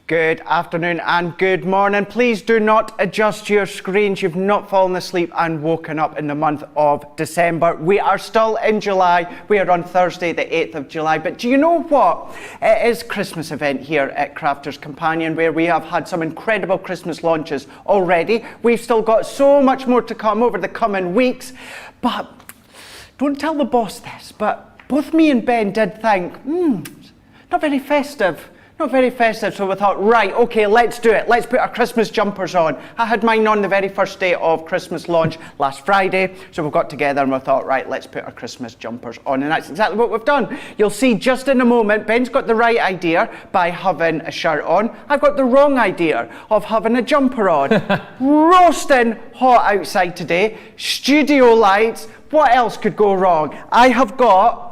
Good afternoon and good morning. Please do not adjust your screens. You've not fallen asleep and woken up in the month of December. We are still in July. We are on Thursday, the 8th of July. But do you know what? It is Christmas event here at Crafters Companion, where we have had some incredible Christmas launches already. We've still got so much more to come over the coming weeks. But don't tell the boss this, but both me and Ben did think, not very festive. Not very festive, so we thought, right, okay, let's do it. Let's put our Christmas jumpers on. I had mine on the very first day of Christmas launch last Friday, so we got together and we thought, right, let's put our Christmas jumpers on, and that's exactly what we've done. You'll see just in a moment, Ben's got the right idea by having a shirt on. I've got the wrong idea of having a jumper on. Roasting hot outside today, studio lights, what else could go wrong? I have got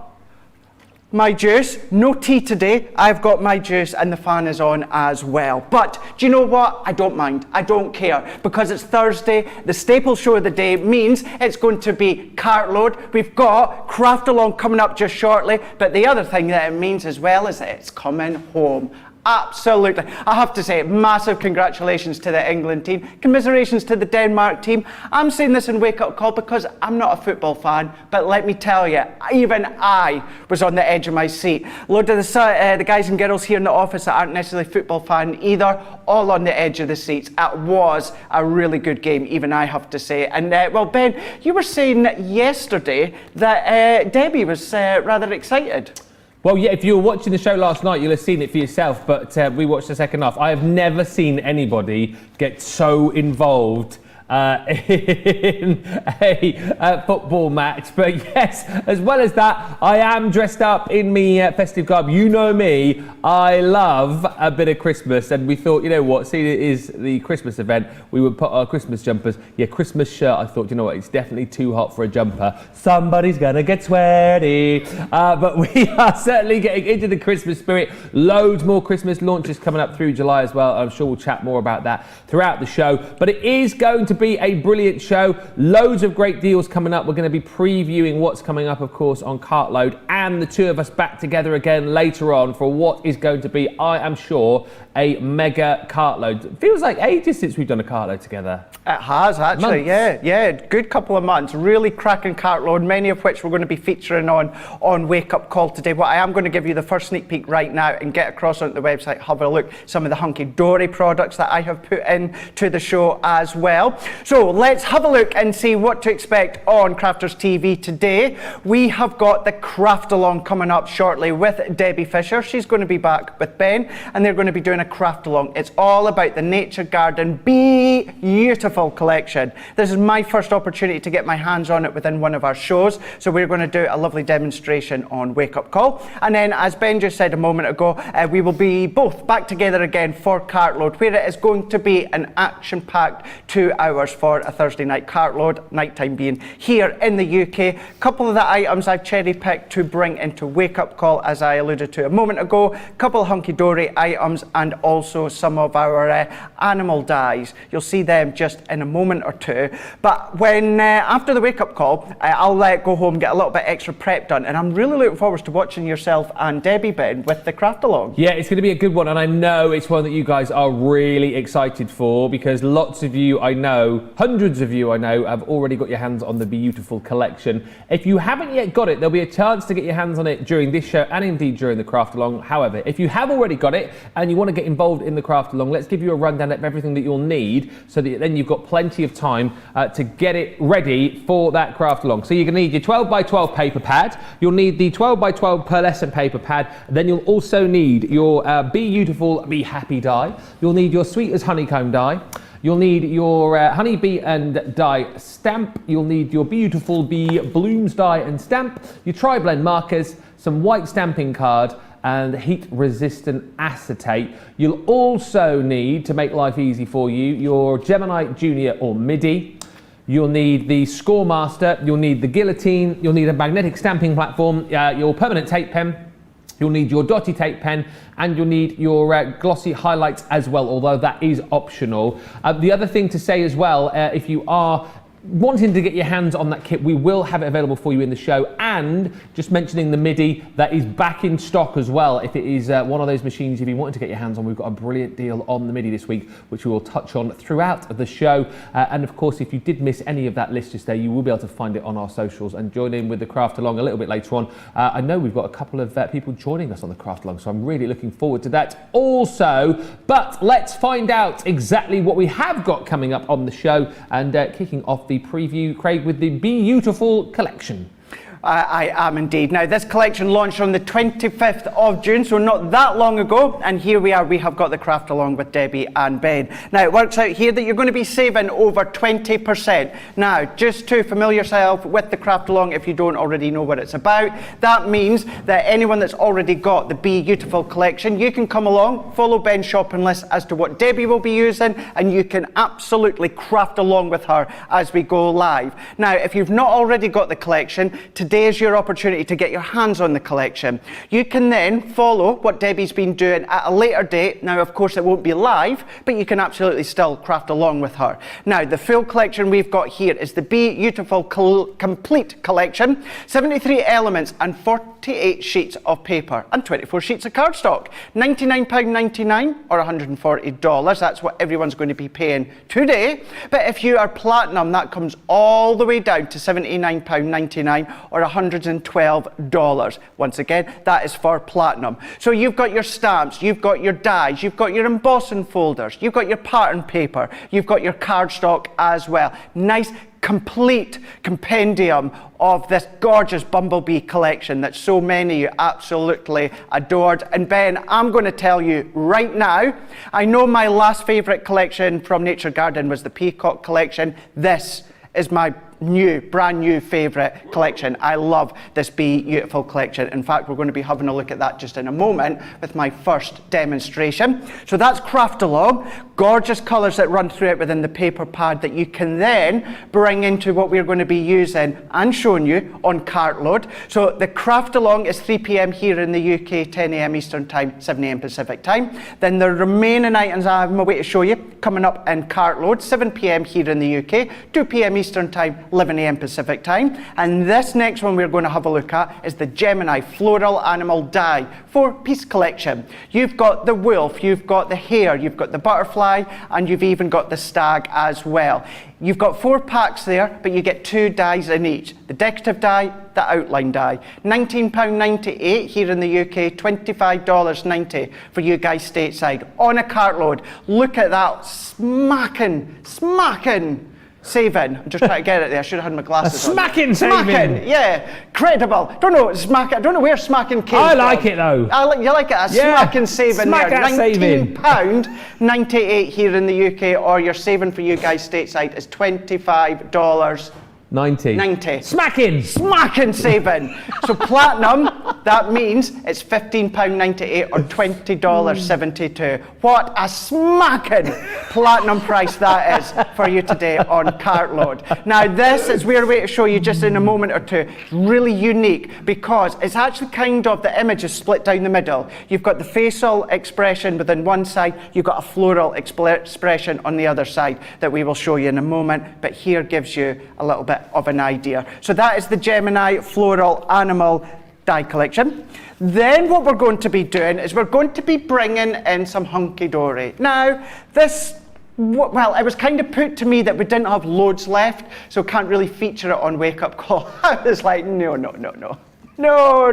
my juice, no tea today. I've got my juice and the fan is on as well. But do you know what? I don't mind. I don't care because it's Thursday. The staple show of the day means it's going to be Cartload. We've got Craft Along coming up just shortly. But the other thing that it means as well is that it's coming home. Absolutely. I have to say, massive congratulations to the England team. Commiserations to the Denmark team. I'm saying this in wake-up call because I'm not a football fan, but let me tell you, even I was on the edge of my seat. A load of the guys and girls here in the office that aren't necessarily football fan either, all on the edge of the seats. It was a really good game, even I have to say. And well, Ben, you were saying yesterday that Debbie was rather excited. Well, yeah, if you were watching the show last night, you'll have seen it for yourself, but we watched the second half. I have never seen anybody get so involved in a football match. But yes, as well as that, I am dressed up in me festive garb. You know me, I love a bit of Christmas, and we thought, you know what, seeing it is the Christmas event, we would put our Christmas jumpers. Yeah, Christmas shirt, I thought, you know what, it's definitely too hot for a jumper. Somebody's gonna get sweaty. But we are certainly getting into the Christmas spirit. Loads more Christmas launches coming up through July as well. I'm sure we'll chat more about that throughout the show. But it is going to be a brilliant show. Loads of great deals coming up. We're going to be previewing what's coming up, of course, on Cartload, and the two of us back together again later on for what is going to be, I am sure, a mega Cartload. It feels like ages since we've done a Cartload together. It has, actually. Months. Yeah, good couple of months. Really cracking Cartload, many of which we're going to be featuring on Wake Up Call today. What I am going to give you the first sneak peek right now and get across onto the website, have a look, some of the Hunky-Dory products that I have put in to the show as well. So let's have a look and see what to expect on Crafters TV today. We have got the Craft Along coming up shortly with Debbie Fisher. She's going to be back with Ben, and they're going to be doing a Craft Along. It's all about the Nature Garden Bee-Youtiful collection. This is my first opportunity to get my hands on it within one of our shows, so we're going to do a lovely demonstration on Wake Up Call. And then, as Ben just said a moment ago, we will be both back together again for Cartload, where it is going to be an action-packed 2 hours for a Thursday night Cartload, nighttime being here in the UK. A couple of the items I've cherry-picked to bring into Wake Up Call, as I alluded to a moment ago, a couple of Hunky-Dory items, and also some of our animal dyes. You'll see them just in a moment or two. But when after the Wake Up Call, I'll go home, get a little bit extra prep done, and I'm really looking forward to watching yourself and Debbie, Ben, with the Craft Along. Yeah, it's going to be a good one, and I know it's one that you guys are really excited for, because lots of you I know, hundreds of you I know, have already got your hands on the Bee-Youtiful collection. If you haven't yet got it, there'll be a chance to get your hands on it during this show and indeed during the Craft Along. However, if you have already got it and you want to get involved in the Craft Along, let's give you a rundown of everything that you'll need, so that then you've got plenty of time to get it ready for that Craft Along. So you're going to need your 12x12 paper pad, you'll need the 12x12 pearlescent paper pad, then you'll also need your Bee-Youtiful Be Happy die, you'll need your Sweet as Honeycomb die, you'll need your Honeybee and die stamp, you'll need your Bee-Youtiful Bee Blooms die and stamp, your tri-blend markers, some white stamping card, and heat-resistant acetate. You'll also need, to make life easy for you, your Gemini Junior or MIDI. You'll need the Score Master, you'll need the guillotine, you'll need a magnetic stamping platform, your permanent tape pen, you'll need your dotty tape pen, and you'll need your glossy highlights as well, although that is optional. The other thing to say as well, if you are wanting to get your hands on that kit, we will have it available for you in the show. And just mentioning the MIDI, that is back in stock as well. If it is one of those machines you've been wanting to get your hands on, we've got a brilliant deal on the MIDI this week, which we will touch on throughout the show. And of course, if you did miss any of that list just there, you will be able to find it on our socials and join in with the craft along a little bit later on. I know we've got a couple of people joining us on the craft along, so I'm really looking forward to that also. But let's find out exactly what we have got coming up on the show, and kicking off the preview, Craig, with the Bee-Youtiful collection. I am indeed. Now, this collection launched on the 25th of June, so not that long ago, and here we are. We have got the craft along with Debbie and Ben. Now, it works out here that you're going to be saving over 20%. Now, just to familiar yourself with the craft along, if you don't already know what it's about, that means that anyone that's already got the Bee-Youtiful collection, you can come along, follow Ben's shopping list as to what Debbie will be using, and you can absolutely craft along with her as we go live. Now, if you've not already got the collection, today is your opportunity to get your hands on the collection. You can then follow what Debbie's been doing at a later date. Now, of course, it won't be live, but you can absolutely still craft along with her. Now, the full collection we've got here is the Bee-Youtiful Complete Collection, 73 elements and 48 sheets of paper and 24 sheets of cardstock. £99.99 or $140. That's what everyone's going to be paying today. But if you are platinum, that comes all the way down to £79.99 or $112. Once again, that is for platinum. So you've got your stamps, you've got your dies, you've got your embossing folders, you've got your pattern paper, you've got your cardstock as well. Nice complete compendium of this gorgeous Bumblebee collection that so many of you absolutely adored. And Ben, I'm going to tell you right now, I know my last favourite collection from Nature Garden was the Peacock collection. This is my brand new favourite collection. I love this Bee-Youtiful collection. In fact, we're going to be having a look at that just in a moment with my first demonstration. So that's craft along. Gorgeous colours that run through it within the paper pad that you can then bring into what we're going to be using and showing you on Cartload. So the craft along is 3 p.m. here in the UK, 10 a.m. Eastern Time, 7 a.m. Pacific Time. Then the remaining items I have my way to show you coming up in Cartload, 7 p.m. here in the UK, 2 p.m. Eastern Time, 11 a.m. Pacific Time. And this next one we're going to have a look at is the Gemini Floral Animal Die 4-piece collection. You've got the wolf, you've got the hare, you've got the butterfly, and you've even got the stag as well. You've got 4 packs there, but you get 2 dies in each. The decorative die, the outline die. £19.98 here in the UK, $25.90 for you guys stateside. On a cartload. Look at that smacking saving. I'm just trying to get it there. I should have had my glasses on. Smacking, yeah. Credible. Don't know where smacking came I from. like it though. You like it? Smacking saving Smack there. that saving. £19.98 here in the UK, or your saving for you guys stateside is $25. 90. Smacking saving. So platinum, that means it's £15.98 or $20.72. What a smacking platinum price that is for you today on Cartload. Now this is we're going to show you just in a moment or two. It's really unique because it's actually kind of, the image is split down the middle. You've got the facial expression within one side, you've got a floral expression on the other side that we will show you in a moment, but here gives you a little bit of an idea. So that is the Gemini Floral Animal Die collection. Then what we're going to be doing is we're going to be bringing in some Hunky-Dory. Now this, well, it was kind of put to me that we didn't have loads left, so can't really feature it on Wake Up Call. I was like, no. No,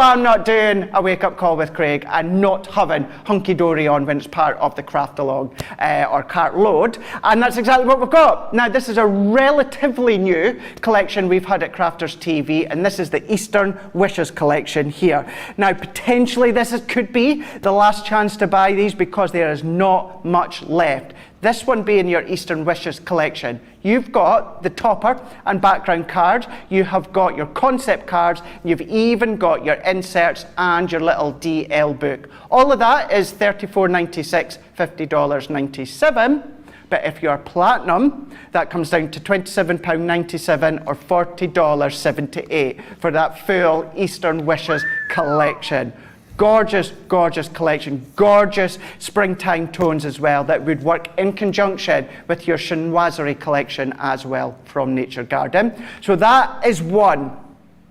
I'm not doing a wake-up call with Craig and not having Hunky-Dory on when it's part of the craft along or cart load. And that's exactly what we've got. Now, this is a relatively new collection we've had at Crafters TV, and this is the Eastern Wishes collection here. Now, potentially this could be the last chance to buy these because there is not much left. This one being your Eastern Wishes collection. You've got the topper and background cards, you have got your concept cards, you've even got your inserts and your little DL book. All of that is $34.96, $50.97. But if you're platinum, that comes down to £27.97 or $40.78 for that full Eastern Wishes collection. Gorgeous, gorgeous collection. Gorgeous springtime tones as well that would work in conjunction with your chinoiserie collection as well from Nature Garden. So that is one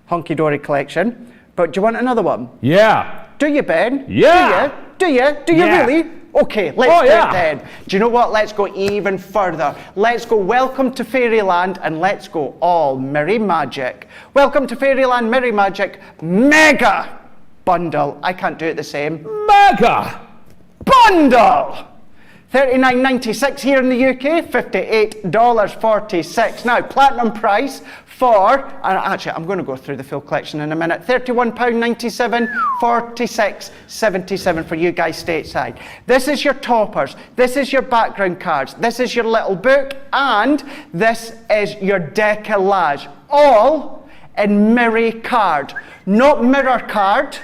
Hunky-Dory collection. But do you want another one? Yeah. Do you, Ben? Yeah. Do you Yeah. really? Okay, let's do it then. Do you know what? Let's go even further. Let's go Welcome to Fairyland and let's go all Merry Magic. Welcome to Fairyland Merry Magic Mega Bundle. I can't do it the same. Mega Bundle! $39.96 here in the UK, $58.46. Now, platinum price for, and actually I'm going to go through the full collection in a minute, £31.97, $46.77 for you guys stateside. This is your toppers, this is your background cards, this is your little book, and this is your decollage, all in Mirror card, not mirror card,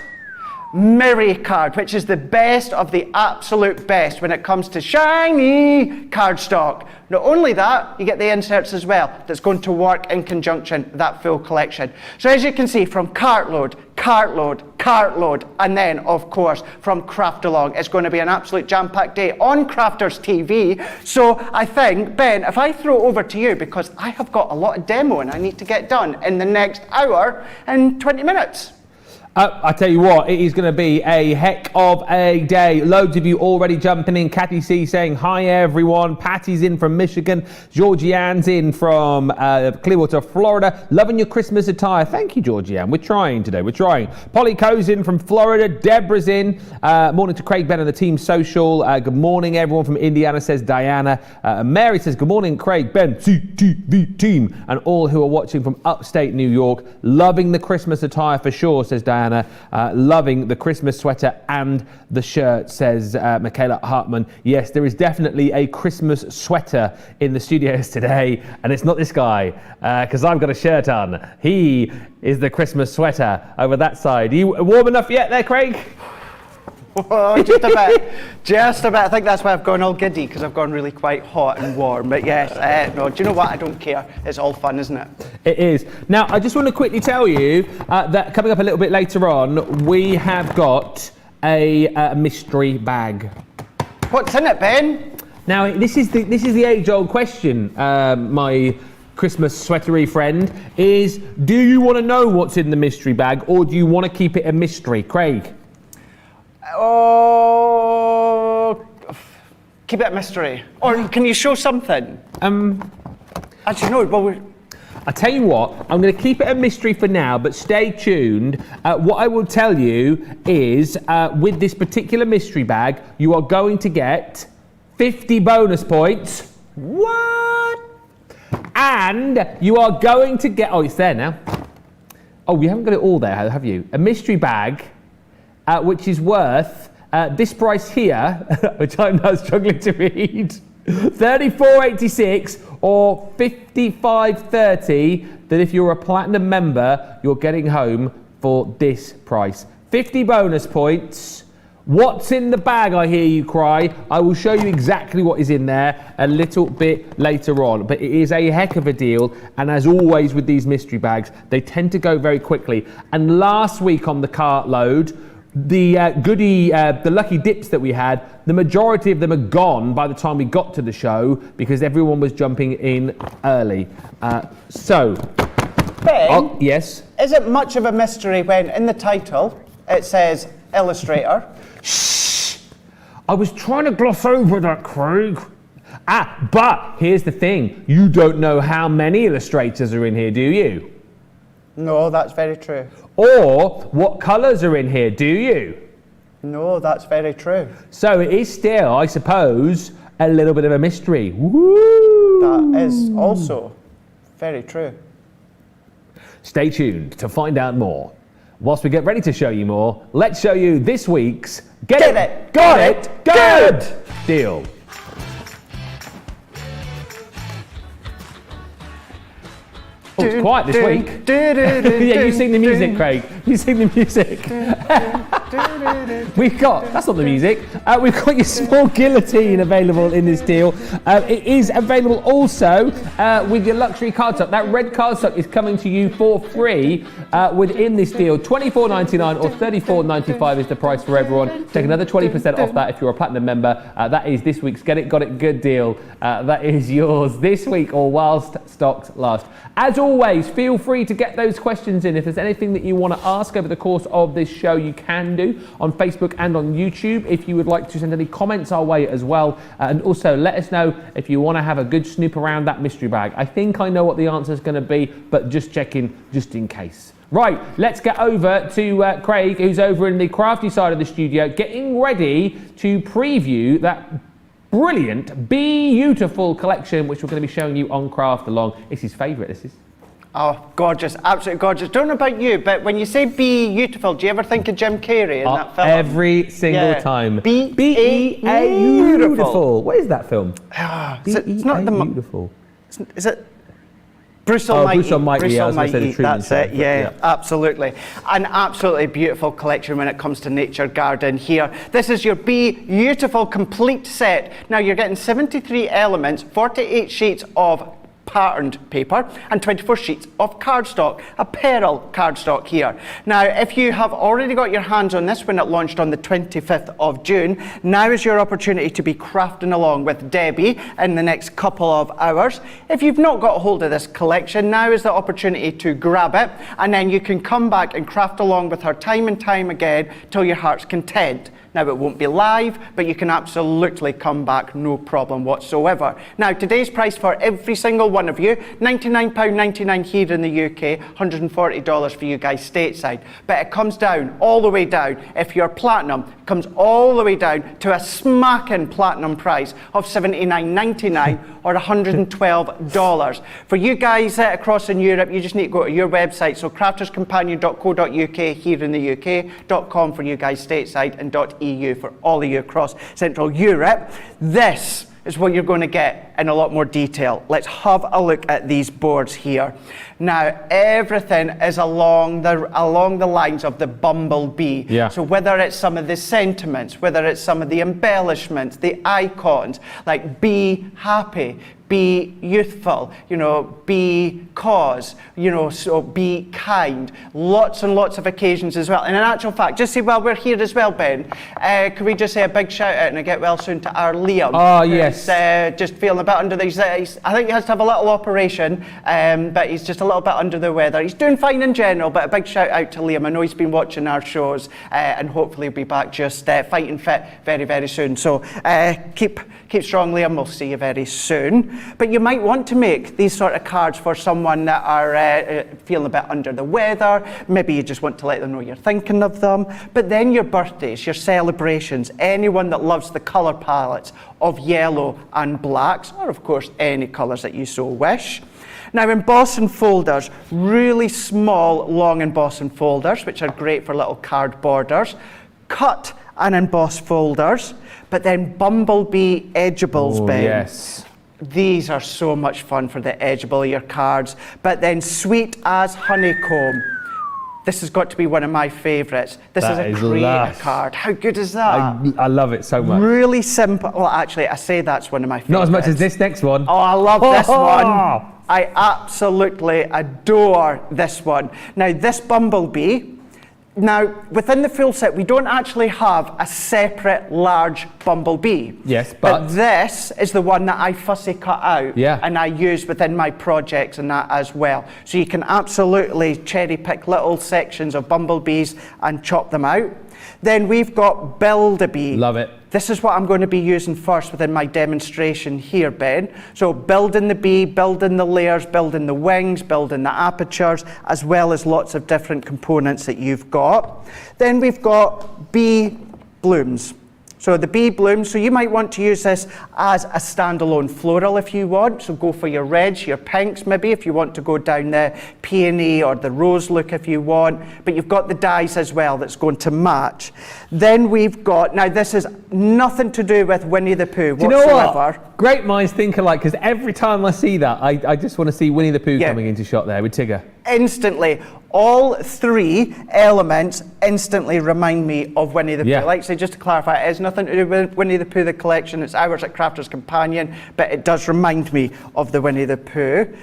Mirror card, which is the best of the absolute best when it comes to shiny cardstock. Not only that, you get the inserts as well that's going to work in conjunction with that full collection. So as you can see, from cartload, cartload, cartload, and then of course from craft along, it's going to be an absolute jam-packed day on Crafters TV. So I think, Ben, if I throw over to you, because I have got a lot of demoing I need to get done in the next hour and 20 minutes. I tell you what, it is going to be a heck of a day. Loads of you already jumping in. Cathy C saying hi everyone. Patty's in from Michigan. Georgianne's in from Clearwater, Florida. Loving your Christmas attire. Thank you, Georgianne. We're trying today. We're trying. Polly Coe's in from Florida. Deborah's in. Morning to Craig Ben and the team social. Good morning everyone from Indiana, says Diana. Mary says good morning Craig Ben, CTV team, and all who are watching from upstate New York. Loving the Christmas attire for sure, says Diana. Loving the Christmas sweater and the shirt, says Michaela Hartman. Yes, there is definitely a Christmas sweater in the studios today, and it's not this guy, because I've got a shirt on. He is the Christmas sweater over that side. Are you warm enough yet there, Craig? Oh, just a bit. Just a bit. I think that's why I've gone all giddy, because I've gone really quite hot and warm. But yes, no, do you know what? I don't care. It's all fun, isn't it? It is. Now, I just want to quickly tell you that coming up a little bit later on, we have got a mystery bag. What's in it, Ben? Now, this is the age-old question, my Christmas sweatery friend, is do you want to know what's in the mystery bag, or do you want to keep it a mystery? Craig? Oh, keep it a mystery. Or can you show something? Actually, no. Well, I tell you what, I'm going to keep it a mystery for now, but stay tuned. What I will tell you is, with this particular mystery bag, you are going to get 50 bonus points. What? And you are going to get. Oh, it's there now. Oh, you haven't got it all there, have you? A mystery bag. Which is worth this price here, which I'm now struggling to read, $34.86 or $55.30. That if you're a platinum member, you're getting home for this price. 50 bonus points. What's in the bag, I hear you cry. I will show you exactly what is in there a little bit later on. But it is a heck of a deal. And as always with these mystery bags, they tend to go very quickly. And last week on the cart load, the the lucky dips that we had, the majority of them are gone by the time we got to the show because everyone was jumping in early. Ben, yes? Is it much of a mystery when in the title it says illustrator? Shh! I was trying to gloss over that, Craig. But here's the thing. You don't know how many illustrators are in here, do you? No, that's very true. Or what colours are in here, do you? No, that's very true. So it is still, I suppose, a little bit of a mystery. Woo! That is also very true. Stay tuned to find out more. Whilst we get ready to show you more, let's show you this week's Get It, Got It, Good deal. Oh, it's quiet this week. Yeah, you sing the music, Craig. You sing the music. That's not the music. We've got your small guillotine available in this deal. It is available also with your luxury cardstock. That red cardstock is coming to you for free within this deal. $24.99 or $34.95 is the price for everyone. Take another 20% off that if you're a platinum member. That is this week's Get It Got It Good deal. That is yours this week or whilst stocks last. As always, feel free to get those questions in. If there's anything that you want to ask over the course of this show, you can do on Facebook and on YouTube. If you would like to send any comments our way as well. And also let us know if you want to have a good snoop around that mystery bag. I think I know what the answer is going to be, but just checking just in case. Right, let's get over to Craig, who's over in the crafty side of the studio, getting ready to preview that brilliant Bee-Youtiful collection, which we're going to be showing you on Craft Along. It's his favourite, this is. Oh, gorgeous, absolutely gorgeous. Don't know about you, but when you say Bee-Youtiful, do you ever think of Jim Carrey in that film? Every single time. Bee-Youtiful. What is that film? It's not the Beautiful. Is it? Bruce Almighty. Bruce Almighty, yeah, I was going to say the That's show, it, yeah, absolutely. An absolutely beautiful collection when it comes to nature garden here. This is your Bee-Youtiful complete set. Now you're getting 73 elements, 48 sheets of patterned paper and 24 sheets of cardstock, a pearl cardstock here. Now, if you have already got your hands on this when it launched on the 25th of June, now is your opportunity to be crafting along with Debbie in the next couple of hours. If you've not got a hold of this collection, now is the opportunity to grab it, and then you can come back and craft along with her time and time again till your heart's content. Now, it won't be live, but you can absolutely come back, no problem whatsoever. Now, today's price for every single one of you, £99.99 here in the UK, $140 for you guys stateside. But it comes down, all the way down. If you're platinum, it comes all the way down to a smacking platinum price of $79.99 or $112. For you guys across in Europe, you just need to go to your website. So crafterscompanion.co.uk here in the UK, .com for you guys stateside, and .eu for all of you across Central Europe. This is what you're going to get in a lot more detail. Let's have a look at these boards here. Now, everything is along the lines of the bumblebee. Yeah. So whether it's some of the sentiments, whether it's some of the embellishments, the icons, like be happy, be youthful, be cause, so be kind. Lots and lots of occasions as well. And in actual fact, just say while we're here as well, Ben, could we just say a big shout out and a get well soon to our Liam? Oh, yes. Just feeling a bit under the, I think he has to have a little operation, but he's just a little bit under the weather. He's doing fine in general, but a big shout out to Liam. I know he's been watching our shows, and hopefully he'll be back just fighting fit very, very soon. So keep strong, Liam. We'll see you very soon. But you might want to make these sort of cards for someone that are feeling a bit under the weather. Maybe you just want to let them know you're thinking of them. But then your birthdays, your celebrations, anyone that loves the colour palettes of yellow and blacks, or of course any colours that you so wish. Now, embossing folders, really small, long embossing folders, which are great for little card borders. Cut and emboss folders, but then bumblebee edgeables, Ben. Yes. These are so much fun for the edgeable of your cards. But then sweet as honeycomb. This has got to be one of my favourites. This is a creator card. How good is that? I love it so much. Really simple. Well, actually, I say that's one of my favourites. Not as much as this next one. Oh, I love this one. I absolutely adore this one. Now, this bumblebee, now, within the full set, we don't actually have a separate large bumblebee. Yes, but this is the one that I fussy cut out, yeah, and I use within my projects and that as well. So you can absolutely cherry pick little sections of bumblebees and chop them out. Then we've got Build-A-Bee. Love it. This is what I'm going to be using first within my demonstration here, Ben. So building the bee, building the layers, building the wings, building the apertures, as well as lots of different components that you've got. Then we've got bee blooms. So the bee bloom, so you might want to use this as a standalone floral if you want. So go for your reds, your pinks maybe if you want to go down the peony or the rose look if you want. But you've got the dyes as well that's going to match. Then we've got, now this is nothing to do with Winnie the Pooh whatsoever. Do you know what? Great minds think alike, because every time I see that, I just want to see Winnie the Pooh coming into shot there with Tigger. Instantly. All three elements instantly remind me of Winnie the Pooh. Like I say, just to clarify, it has nothing to do with Winnie the Pooh, the collection. It's ours at Crafter's Companion, but it does remind me of the Winnie the Pooh.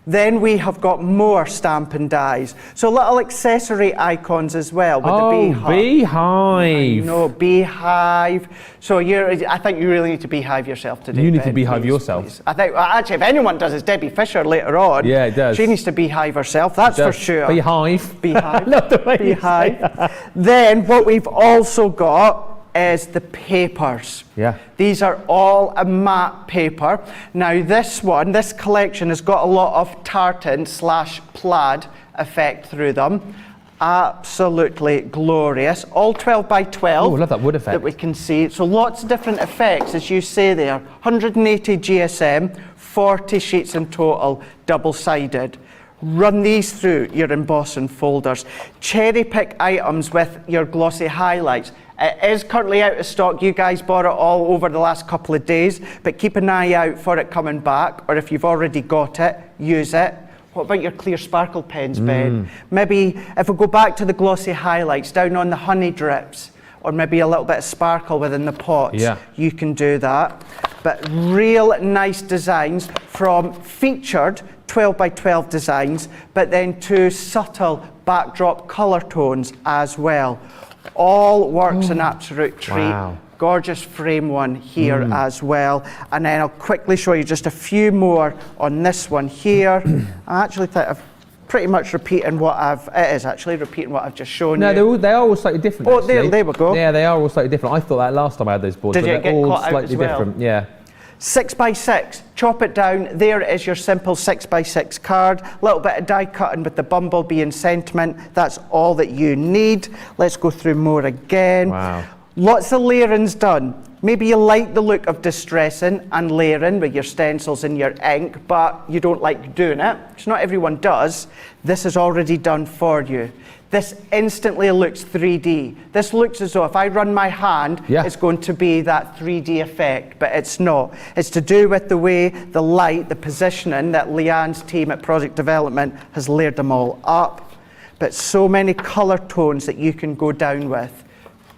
Then we have got more Stampin' Dies. So little accessory icons as well with the beehive. Beehive. No, beehive. So I think you really need to beehive yourself today. You need to beehive yourself. Please. I think, well, actually, if anyone does, it's Debbie Fisher later on. Yeah, it does. She needs to beehive herself, that's for sure. Beehive. Beehive. Not the way beehive. Then what we've also got is the papers. Yeah. These are all a matte paper. Now this collection has got a lot of tartan / plaid effect through them. Absolutely glorious. All 12 by 12. Oh, I love that wood effect. That we can see. So lots of different effects, as you say there. 180 GSM, 40 sheets in total, double-sided. Run these through your embossing folders. Cherry pick items with your glossy highlights. It is currently out of stock. You guys bought it all over the last couple of days, but keep an eye out for it coming back, or if you've already got it, use it. What about your clear sparkle pens, Ben? Maybe if we go back to the glossy highlights down on the honey drips, or maybe a little bit of sparkle within the pots, you can do that. But real nice designs from featured 12 by 12 designs, but then to subtle backdrop colour tones as well. All works an absolute treat. Wow. Gorgeous frame one here as well. And then I'll quickly show you just a few more on this one here. I actually think I've pretty much repeating what repeating what I've just shown you. No, they are all slightly different. Oh, there we go. Yeah, they are all slightly different. I thought that last time I had those boards, Did but you they're get all caught out slightly as well? different. Yeah. 6 by 6, chop it down. There is your simple 6 by 6 card. A little bit of die cutting with the bumblebee and sentiment. That's all that you need. Let's go through more again. Wow. Lots of layerings done. Maybe you like the look of distressing and layering with your stencils and your ink, but you don't like doing it, because not everyone does. This is already done for you. This instantly looks 3D. This looks as though if I run my hand, it's going to be that 3D effect, but it's not. It's to do with the way the light, the positioning that Leanne's team at Project Development has layered them all up. But so many colour tones that you can go down with.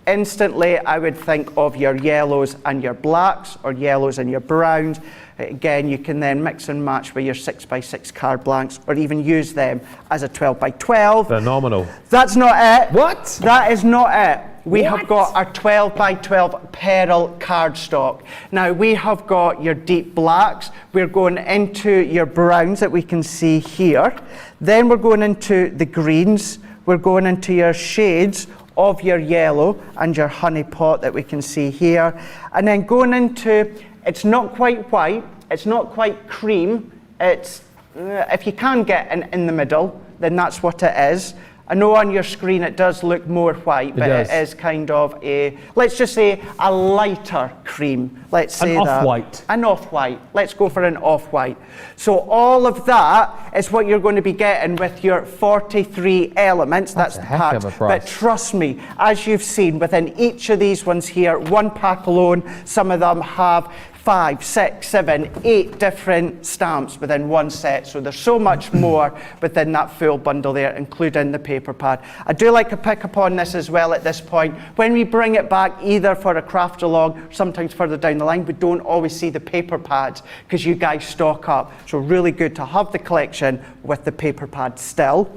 Instantly, I would think of your yellows and your blacks, or yellows and your browns. Again, you can then mix and match with your 6 by 6 card blanks, or even use them as a 12 by 12. Phenomenal. That's not it. What? That is not it. We have got our 12 by 12 Pearl cardstock. Now we have got your deep blacks. We're going into your browns that we can see here. Then we're going into the greens. We're going into your shades of your yellow and your honey pot that we can see here. And then going into, it's not quite white, it's not quite cream, it's, if you can get in the middle, then that's what it is. I know on your screen it does look more white, but it is kind of a, let's just say a lighter cream. Let's say an off-white. An off-white. Let's go for an off-white. So all of that is what you're going to be getting with your 43 elements. That's the pack. But trust me, as you've seen within each of these ones here, one pack alone, some of them have 5, 6, 7, 8 different stamps within one set. So there's so much more within that full bundle there, including the paper pad. I do like to pick up on this as well at this point. When we bring it back either for a craft along, or sometimes further down the line, we don't always see the paper pads because you guys stock up. So really good to have the collection with the paper pad still.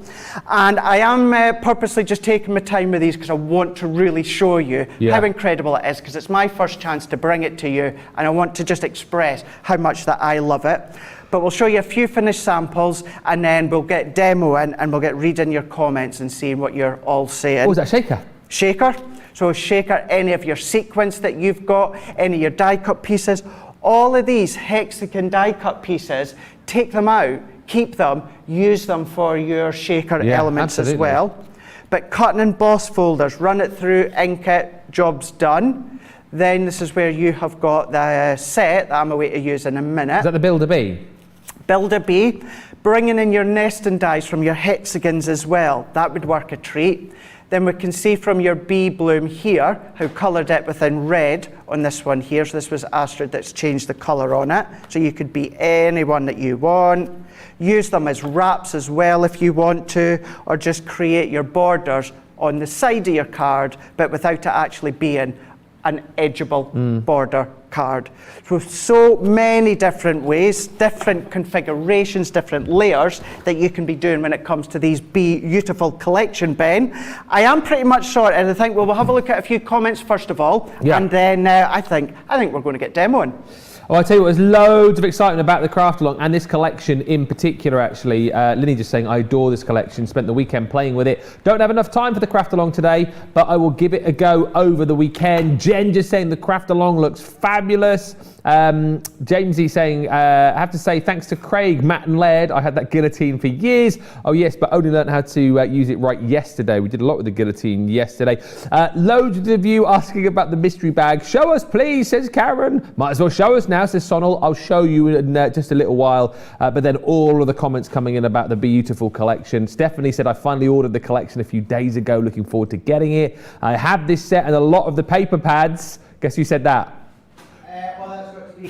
And I am purposely just taking my time with these because I want to really show you how incredible it is, because it's my first chance to bring it to you, and I want to just express how much that I love it. But we'll show you a few finished samples, and then we'll get demo in, and we'll get reading your comments and seeing what you're all saying. Oh, is that shaker? Shaker. So shaker, any of your sequins that you've got, any of your die cut pieces, all of these hexagon die cut pieces, take them out, keep them, use them for your shaker elements as well. But cut and emboss folders, run it through, ink it, job's done. Then this is where you have got the set that I'm away to use in a minute. Is that the Build a Bee? Build a Bee, bringing in your nesting dies from your hexagons as well. That would work a treat. Then we can see from your bee bloom here how coloured it within red on this one here. So this was Astrid that's changed the colour on it. So you could be any one that you want. Use them as wraps as well if you want to, or just create your borders on the side of your card, but without it actually being an edgeable border card. So many different ways, different configurations, different layers that you can be doing when it comes to these Bee-Youtiful collection, Ben. I am pretty much sorted. I think we'll have a look at a few comments first of all, and then I think we're going to get demoing. Well, I tell you what, there's loads of excitement about the craft along and this collection in particular, actually. Linny just saying, I adore this collection, spent the weekend playing with it. Don't have enough time for the craft along today, but I will give it a go over the weekend. Jen just saying the craft along looks fabulous. Jamesy saying, I have to say thanks to Craig, Matt and Laird. I had that guillotine for years. Oh yes, but only learned how to use it right yesterday. We did a lot with the guillotine yesterday. Loads of you asking about the mystery bag. Show us please, says Karen. Might as well show us now, says Sonal. I'll show you in just a little while. But then all of the comments coming in about the Bee-Youtiful collection. Stephanie said, I finally ordered the collection a few days ago. Looking forward to getting it. I have this set and a lot of the paper pads. Guess who said that?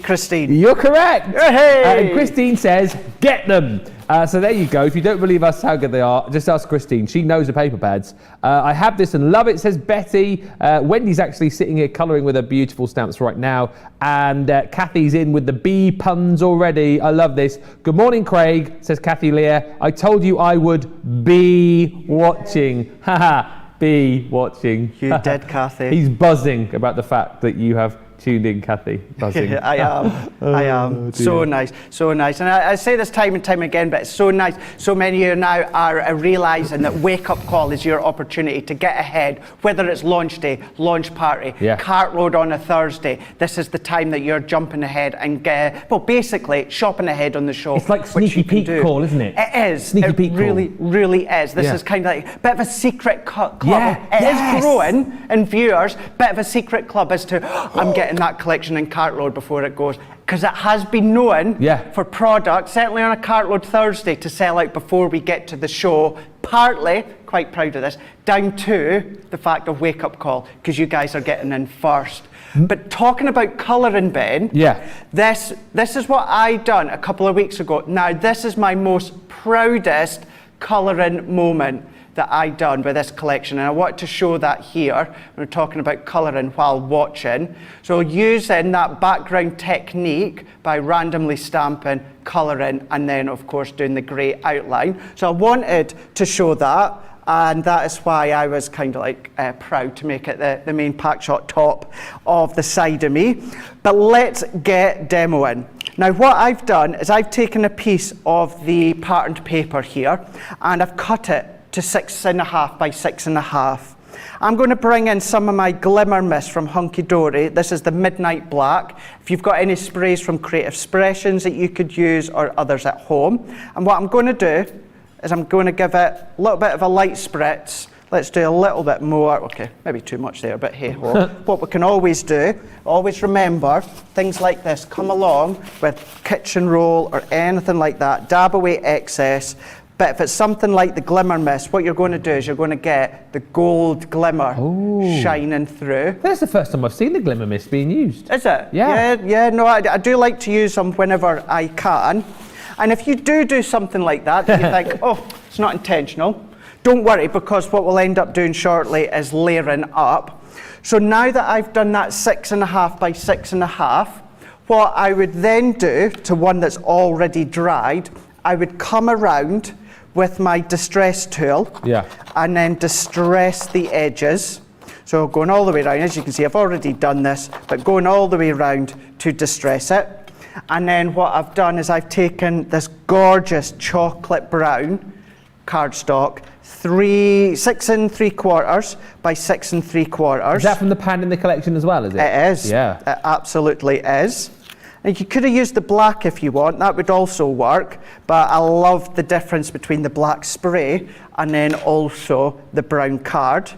Christine. You're correct. Hey! And Christine says, get them. So there you go. If you don't believe us how good they are, just ask Christine. She knows the paper pads. I have this and love it, says Betty. Wendy's actually sitting here colouring with her Bee-Youtiful stamps right now. And Kathy's in with the bee puns already. I love this. Good morning, Craig, says Kathy Lear. I told you I would be watching. Haha, be watching. You did, Kathy. He's buzzing about the fact that you have tuned in, Kathy. Buzzing. I am. So nice, so nice. And I say this time and time again, but it's so nice. So many of you now are realising that Wake Up Call is your opportunity to get ahead, whether it's launch day, launch party, cart road on a Thursday. This is the time that you're jumping ahead and basically shopping ahead on the show. It's like sneaky peek call, isn't it? It is. Sneaky peek really, call. Really is. This is kind of like a bit of a secret club. Yeah. It is growing in viewers, bit of a secret club as to, I'm getting that collection in cart load before it goes, because it has been known for products, certainly on a cart load Thursday, to sell out before we get to the show, partly, quite proud of this, down to the fact of Wake Up Call, because you guys are getting in first. But talking about colouring, Ben, this is what I done a couple of weeks ago. Now, this is my most proudest colouring moment that I done with this collection, and I want to show that here. We're talking about colouring while watching. So using that background technique by randomly stamping, colouring, and then of course doing the grey outline. So I wanted to show that, and that is why I was kind of like proud to make it the main pack shot top of the side of me. But let's get demoing. Now what I've done is I've taken a piece of the patterned paper here and I've cut it to 6.5 by 6.5. I'm going to bring in some of my Glimmer Mist from Hunky-Dory. This is the Midnight Black. If you've got any sprays from Creative Expressions that you could use or others at home. And what I'm going to do is I'm going to give it a little bit of a light spritz. Let's do a little bit more. Okay, maybe too much there, but hey ho. What we can always do, always remember, things like this come along with kitchen roll or anything like that. Dab away excess. But if it's something like the Glimmer Mist, what you're going to do is you're going to get the gold glimmer shining through. That's the first time I've seen the Glimmer Mist being used. Is it? Yeah. No, I do like to use them whenever I can. And if you do something like that, you think, oh, it's not intentional, don't worry, because what we'll end up doing shortly is layering up. So now that I've done that 6.5 by 6.5, what I would then do to one that's already dried, I would come around with my distress tool and then distress the edges. So going all the way around, as you can see, I've already done this, but going all the way around to distress it. And then what I've done is I've taken this gorgeous chocolate brown cardstock, 6 3/4 by 6 3/4. Is that from the pan in the collection as well, is it? It is. Yeah. It absolutely is. And you could have used the black if you want, that would also work, but I love the difference between the black spray and then also the brown card.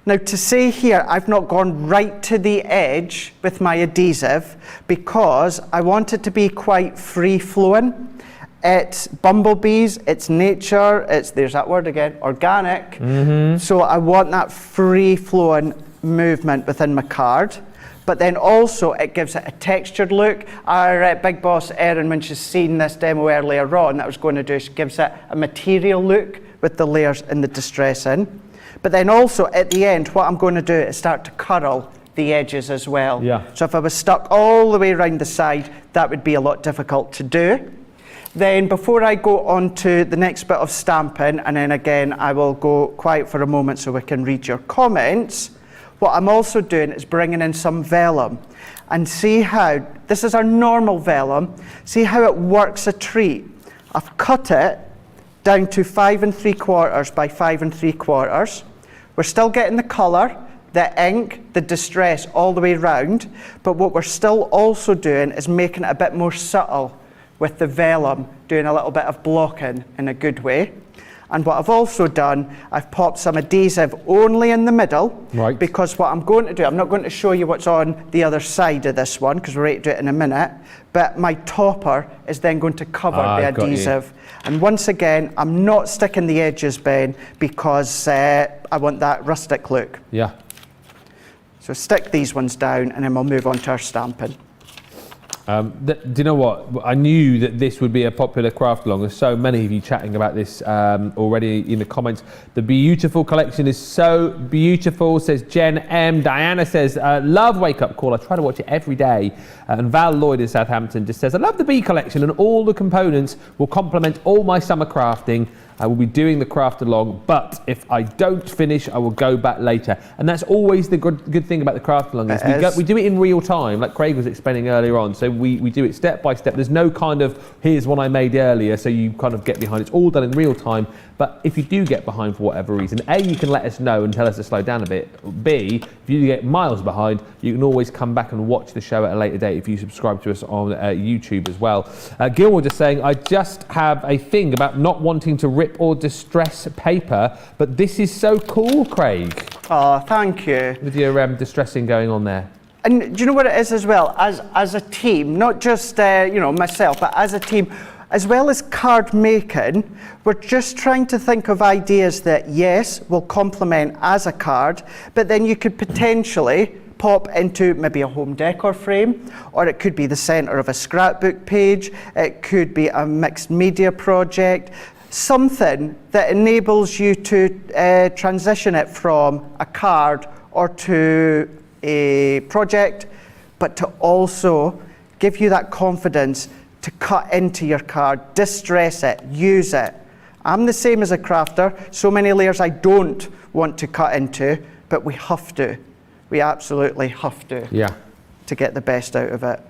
Now to say here, I've not gone right to the edge with my adhesive because I want it to be quite free-flowing. It's bumblebees, it's nature, there's that word again, organic. So I want that free-flowing movement within my card. But then also it gives it a textured look. Our big boss Erin, when she's seen this demo earlier on, that I was going to do, she gives it a material look with the layers and the distressing. But then also at the end, what I'm going to do is start to curl the edges as well. So if I was stuck all the way around the side, that would be a lot difficult to do. Then before I go on to the next bit of stamping, and then again I will go quiet for a moment so we can read your comments, what I'm also doing is bringing in some vellum. And see how, this is our normal vellum, see how it works a treat. I've cut it down to 5 3/4 by 5 3/4. We're still getting the colour, the ink, the distress all the way round, but what we're still also doing is making it a bit more subtle with the vellum, doing a little bit of blocking in a good way. And what I've also done, I've popped some adhesive only in the middle, because what I'm going to do, I'm not going to show you what's on the other side of this one, because we're ready to do it in a minute, but my topper is then going to cover the adhesive. And once again, I'm not sticking the edges, Ben, because I want that rustic look. So stick these ones down, and then we'll move on to our stamping. Do you know what? I knew that this would be a popular craft along. There's so many of you chatting about this already in the comments. The Bee-Youtiful collection is so beautiful, says Jen M. Diana says, love Wake Up Call. I try to watch it every day. And Val Lloyd in Southampton just says, I love the Bee collection and all the components will complement all my summer crafting. I will be doing the craft along, but if I don't finish, I will go back later. And that's always the good thing about the craft along is we do it in real time, like Craig was explaining earlier on. So we do it step by step. There's no kind of, here's one I made earlier, so you kind of get behind. It's all done in real time. But if you do get behind for whatever reason, A, you can let us know and tell us to slow down a bit. B, if you get miles behind, you can always come back and watch the show at a later date if you subscribe to us on YouTube as well. Gilmore just saying, I just have a thing about not wanting to rip or distress paper, but this is so cool, Craig. Oh, thank you. With your distressing going on there. And do you know what it is as well? As a team, not just myself, but as a team, as well as card making, we're just trying to think of ideas that, yes, will complement as a card, but then you could potentially pop into maybe a home decor frame, or it could be the centre of a scrapbook page, it could be a mixed media project, something that enables you to transition it from a card or to a project, but to also give you that confidence to cut into your card, distress it, use it. I'm the same as a crafter. So many layers I don't want to cut into, but we have to. We absolutely have to. To get the best out of it.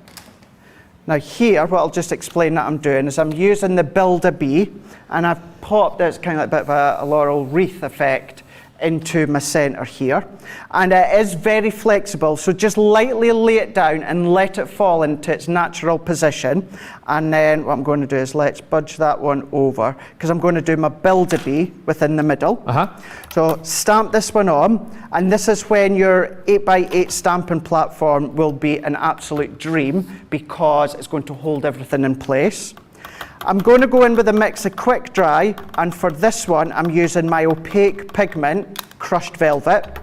Now here, what I'll just explain that I'm doing is I'm using the Build-A-Bee, and I've popped, it's kind of like a bit of a laurel wreath effect into my centre here, and it is very flexible, so just lightly lay it down and let it fall into its natural position. And then what I'm going to do is let's budge that one over, because I'm going to do my Build-A-Bee within the middle. So stamp this one on, and this is when your 8x8 stamping platform will be an absolute dream, because it's going to hold everything in place. I'm going to go in with a mix of quick dry, and for this one I'm using my opaque pigment, crushed velvet.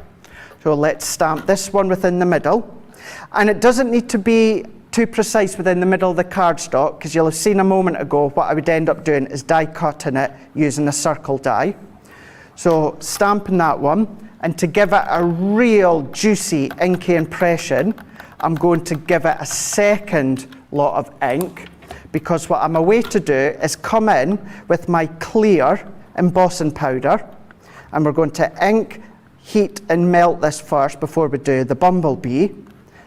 So let's stamp this one within the middle. And it doesn't need to be too precise within the middle of the cardstock, because you'll have seen a moment ago what I would end up doing is die cutting it using a circle die. So stamping that one, and to give it a real juicy inky impression, I'm going to give it a second lot of ink, because what I'm away to do is come in with my clear embossing powder, and we're going to ink, heat and melt this first before we do the bumblebee.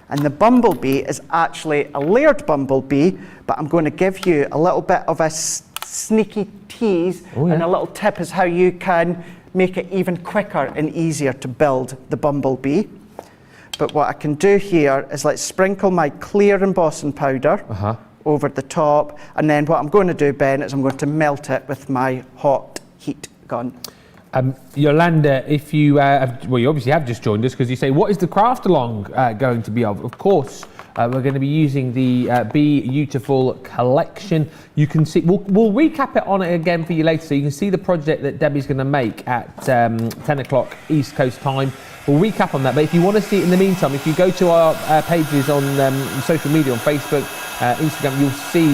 And the bumblebee is actually a layered bumblebee, but I'm going to give you a little bit of a sneaky tease and a little tip as how you can make it even quicker and easier to build the bumblebee. But what I can do here is let's sprinkle my clear embossing powder over the top, and then what I'm going to do, Ben, is I'm going to melt it with my hot heat gun. Yolanda, if you you obviously have just joined us because you say, what is the craft along going to be of? Of course, we're going to be using the Bee-Youtiful collection. You can see, we'll recap it on it again for you later, so you can see the project that Debbie's going to make at 10 o'clock East Coast time. We'll recap on that, but if you want to see it in the meantime, if you go to our pages on social media, on Facebook, Instagram, you'll see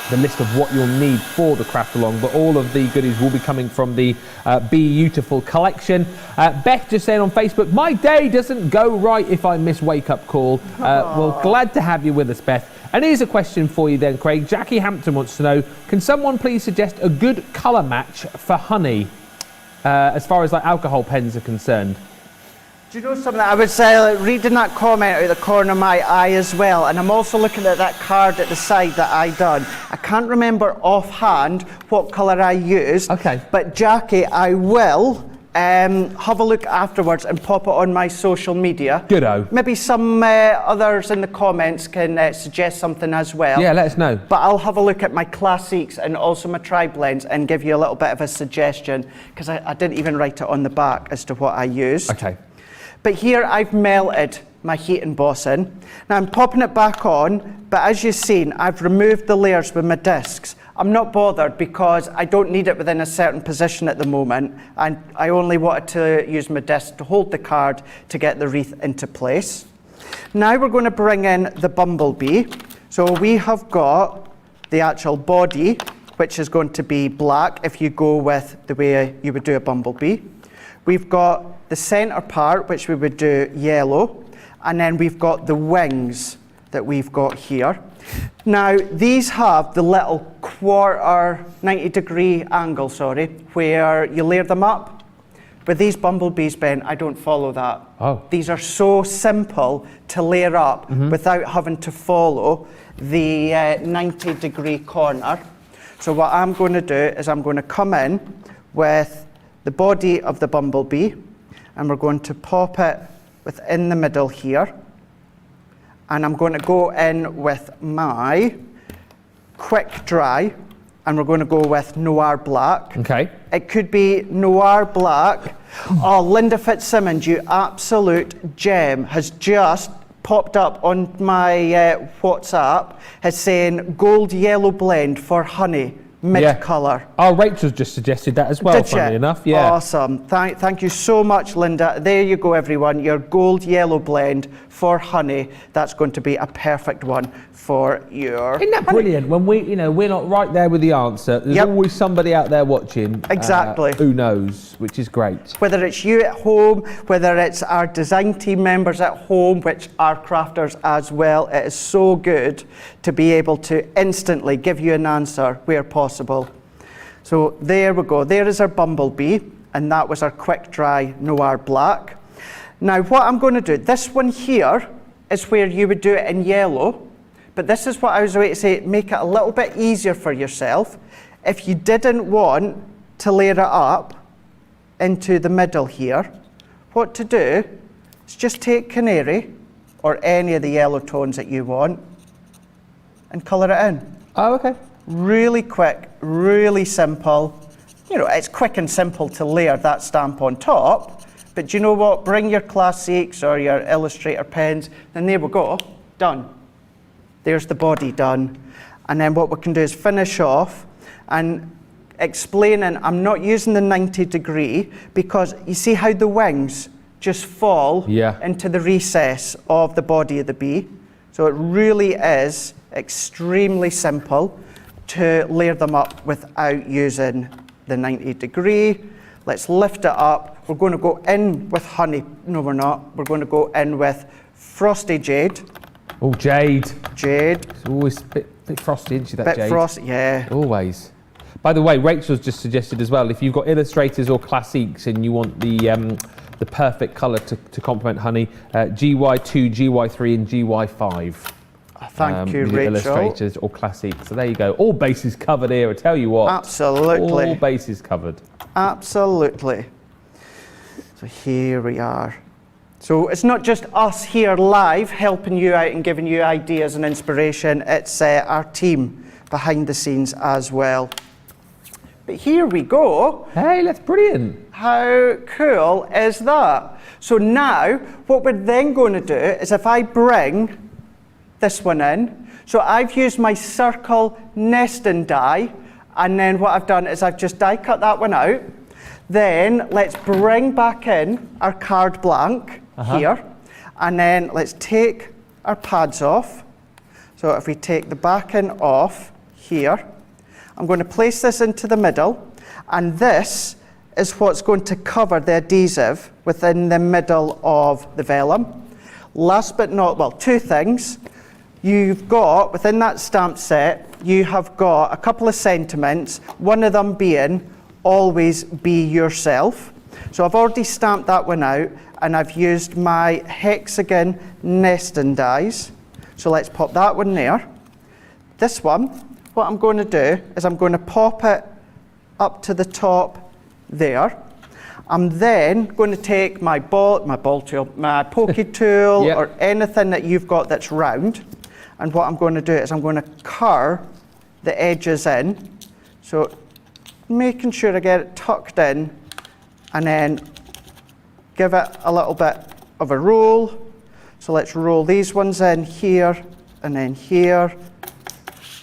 the list of what you'll need for the craft along, but all of the goodies will be coming from the Bee-Youtiful collection. Beth just saying on Facebook, my day doesn't go right if I miss Wake Up Call. Well, glad to have you with us, Beth. And here's a question for you then, Craig. Jackie Hampton wants to know, can someone please suggest a good colour match for honey as far as like alcohol pens are concerned? Do you know something? I was reading that comment out of the corner of my eye as well, and I'm also looking at that card at the side that I done. I can't remember offhand what colour I used. Okay. But Jackie, I will have a look afterwards and pop it on my social media. Good-o. Maybe some others in the comments can suggest something as well. Yeah, let us know. But I'll have a look at my classics and also my tri-blends and give you a little bit of a suggestion, because I didn't even write it on the back as to what I used. Okay. But here I've melted my heat embossing. Now I'm popping it back on, but as you've seen, I've removed the layers with my discs. I'm not bothered because I don't need it within a certain position at the moment, and I only wanted to use my disc to hold the card to get the wreath into place. Now we're going to bring in the bumblebee. So we have got the actual body, which is going to be black if you go with the way you would do a bumblebee. We've got the center part, which we would do yellow, and then we've got the wings that we've got here. Now, these have the little 90-degree angle, where you layer them up. With these bumblebees, Ben, I don't follow that. Oh. These are so simple to layer up without having to follow the 90-degree corner. So what I'm going to do is I'm going to come in with the body of the bumblebee, and we're going to pop it within the middle here. And I'm going to go in with my quick dry, and we're going to go with Noir Black. Okay. It could be Noir Black. Oh, Linda Fitzsimmons, you absolute gem, has just popped up on my WhatsApp, is saying gold yellow blend for honey. Mid-colour. Oh, Rachel's just suggested that as well, funnily enough. Yeah. Awesome. Thank you so much, Linda. There you go, everyone. Your gold yellow blend for honey. That's going to be a perfect one for your Isn't that honey. brilliant? When we're not right there with the answer, there's always somebody out there watching. Exactly. Who knows, which is great. Whether it's you at home, whether it's our design team members at home, which are crafters as well, it is so good to be able to instantly give you an answer where possible. So there we go. There is our bumblebee, and that was our quick dry Noir Black. Now what I'm going to do, this one here is where you would do it in yellow, but this is what I was going to say, make it a little bit easier for yourself. If you didn't want to layer it up into the middle here, what to do is just take canary or any of the yellow tones that you want and colour it in. Oh, okay. Really quick, really simple. You know, it's quick and simple to layer that stamp on top, but do you know what? Bring your Classics or your Illustrator pens, then there we go, done. There's the body done. And then what we can do is finish off and explaining, I'm not using the 90-degree because you see how the wings just fall into the recess of the body of the bee. So it really is extremely simple to layer them up without using the 90-degree. Let's lift it up. We're going to go in with honey. No, we're not. We're going to go in with Frosty Jade. Oh, jade. Jade. It's always a bit frosty, isn't she, that bit jade? Frosty, yeah. Always. By the way, Rachel's just suggested as well, if you've got illustrators or classics and you want the perfect colour to complement honey, GY2, GY3 and GY5. Thank you, Rachel. Illustrators or classics. So there you go. All bases covered here, I tell you what. Absolutely. All bases covered. Absolutely. So here we are. So it's not just us here live helping you out and giving you ideas and inspiration, it's our team behind the scenes as well. But here we go. Hey, that's brilliant. How cool is that? So now, what we're then going to do is if I bring this one in, so I've used my circle nesting die, and then what I've done is I've just die cut that one out. Then let's bring back in our card blank here, and then let's take our pads off. So if we take the backing off here, I'm going to place this into the middle, and this is what's going to cover the adhesive within the middle of the vellum. Last but not, well, two things. You've got, within that stamp set, you have got a couple of sentiments, one of them being, always be yourself. So I've already stamped that one out, and I've used my hexagon nesting dies. So let's pop that one there. This one, what I'm going to do is I'm going to pop it up to the top there. I'm then going to take my poke tool, or anything that you've got that's round, and what I'm going to do is I'm going to curve the edges in. So making sure I get it tucked in, and then give it a little bit of a roll. So let's roll these ones in here and then here.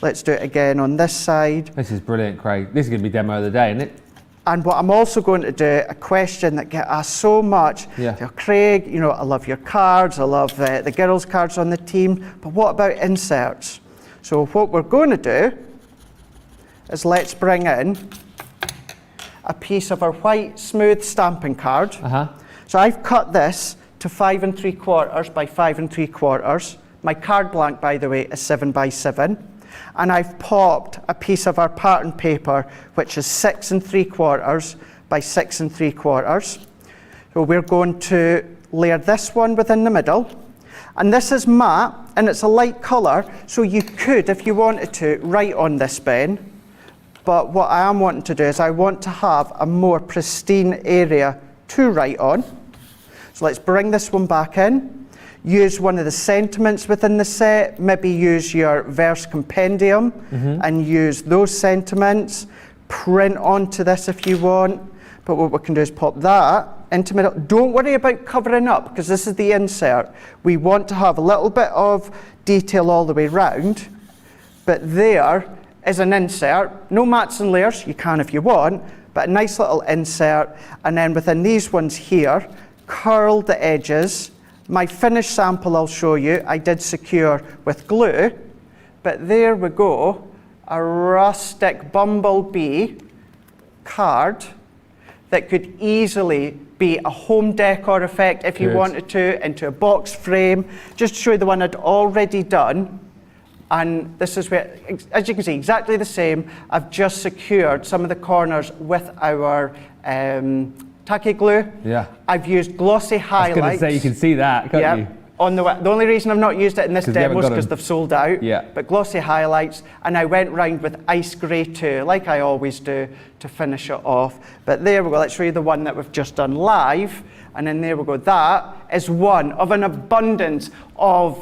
Let's do it again on this side. This is brilliant, Craig. This is going to be demo of the day, isn't it? And what I'm also going to do, a question that get asked so much, Craig, you know, I love your cards, I love the girls' cards on the team, but what about inserts? So what we're going to do is let's bring in a piece of our white smooth stamping card. So I've cut this to 5 3/4 by 5 3/4. My card blank, by the way, is 7 by 7. And I've popped a piece of our pattern paper, which is 6 3/4 by 6 3/4. So we're going to layer this one within the middle. And this is matte, and it's a light colour, so you could, if you wanted to, write on this, Ben. But what I am wanting to do is I want to have a more pristine area to write on. So let's bring this one back in. Use one of the sentiments within the set, maybe use your verse compendium and use those sentiments. Print onto this if you want. But what we can do is pop that into middle. Don't worry about covering up, because this is the insert. We want to have a little bit of detail all the way round, but there is an insert. No mats and layers, you can if you want, but a nice little insert. And then within these ones here, curl the edges. My finished sample I'll show you, I did secure with glue, but there we go, a rustic bumblebee card that could easily be a home decor effect if you wanted to, into a box frame. Just to show you the one I'd already done. And this is where, as you can see, exactly the same. I've just secured some of the corners with our tacky glue. I've used glossy highlights. I was going to say, you can see that, can't you? The only reason I've not used it in this demo is because they've sold out. But glossy highlights, and I went round with ice grey too, like I always do, to finish it off. But there we go, let's show you the one that we've just done live. And then there we go, that is one of an abundance of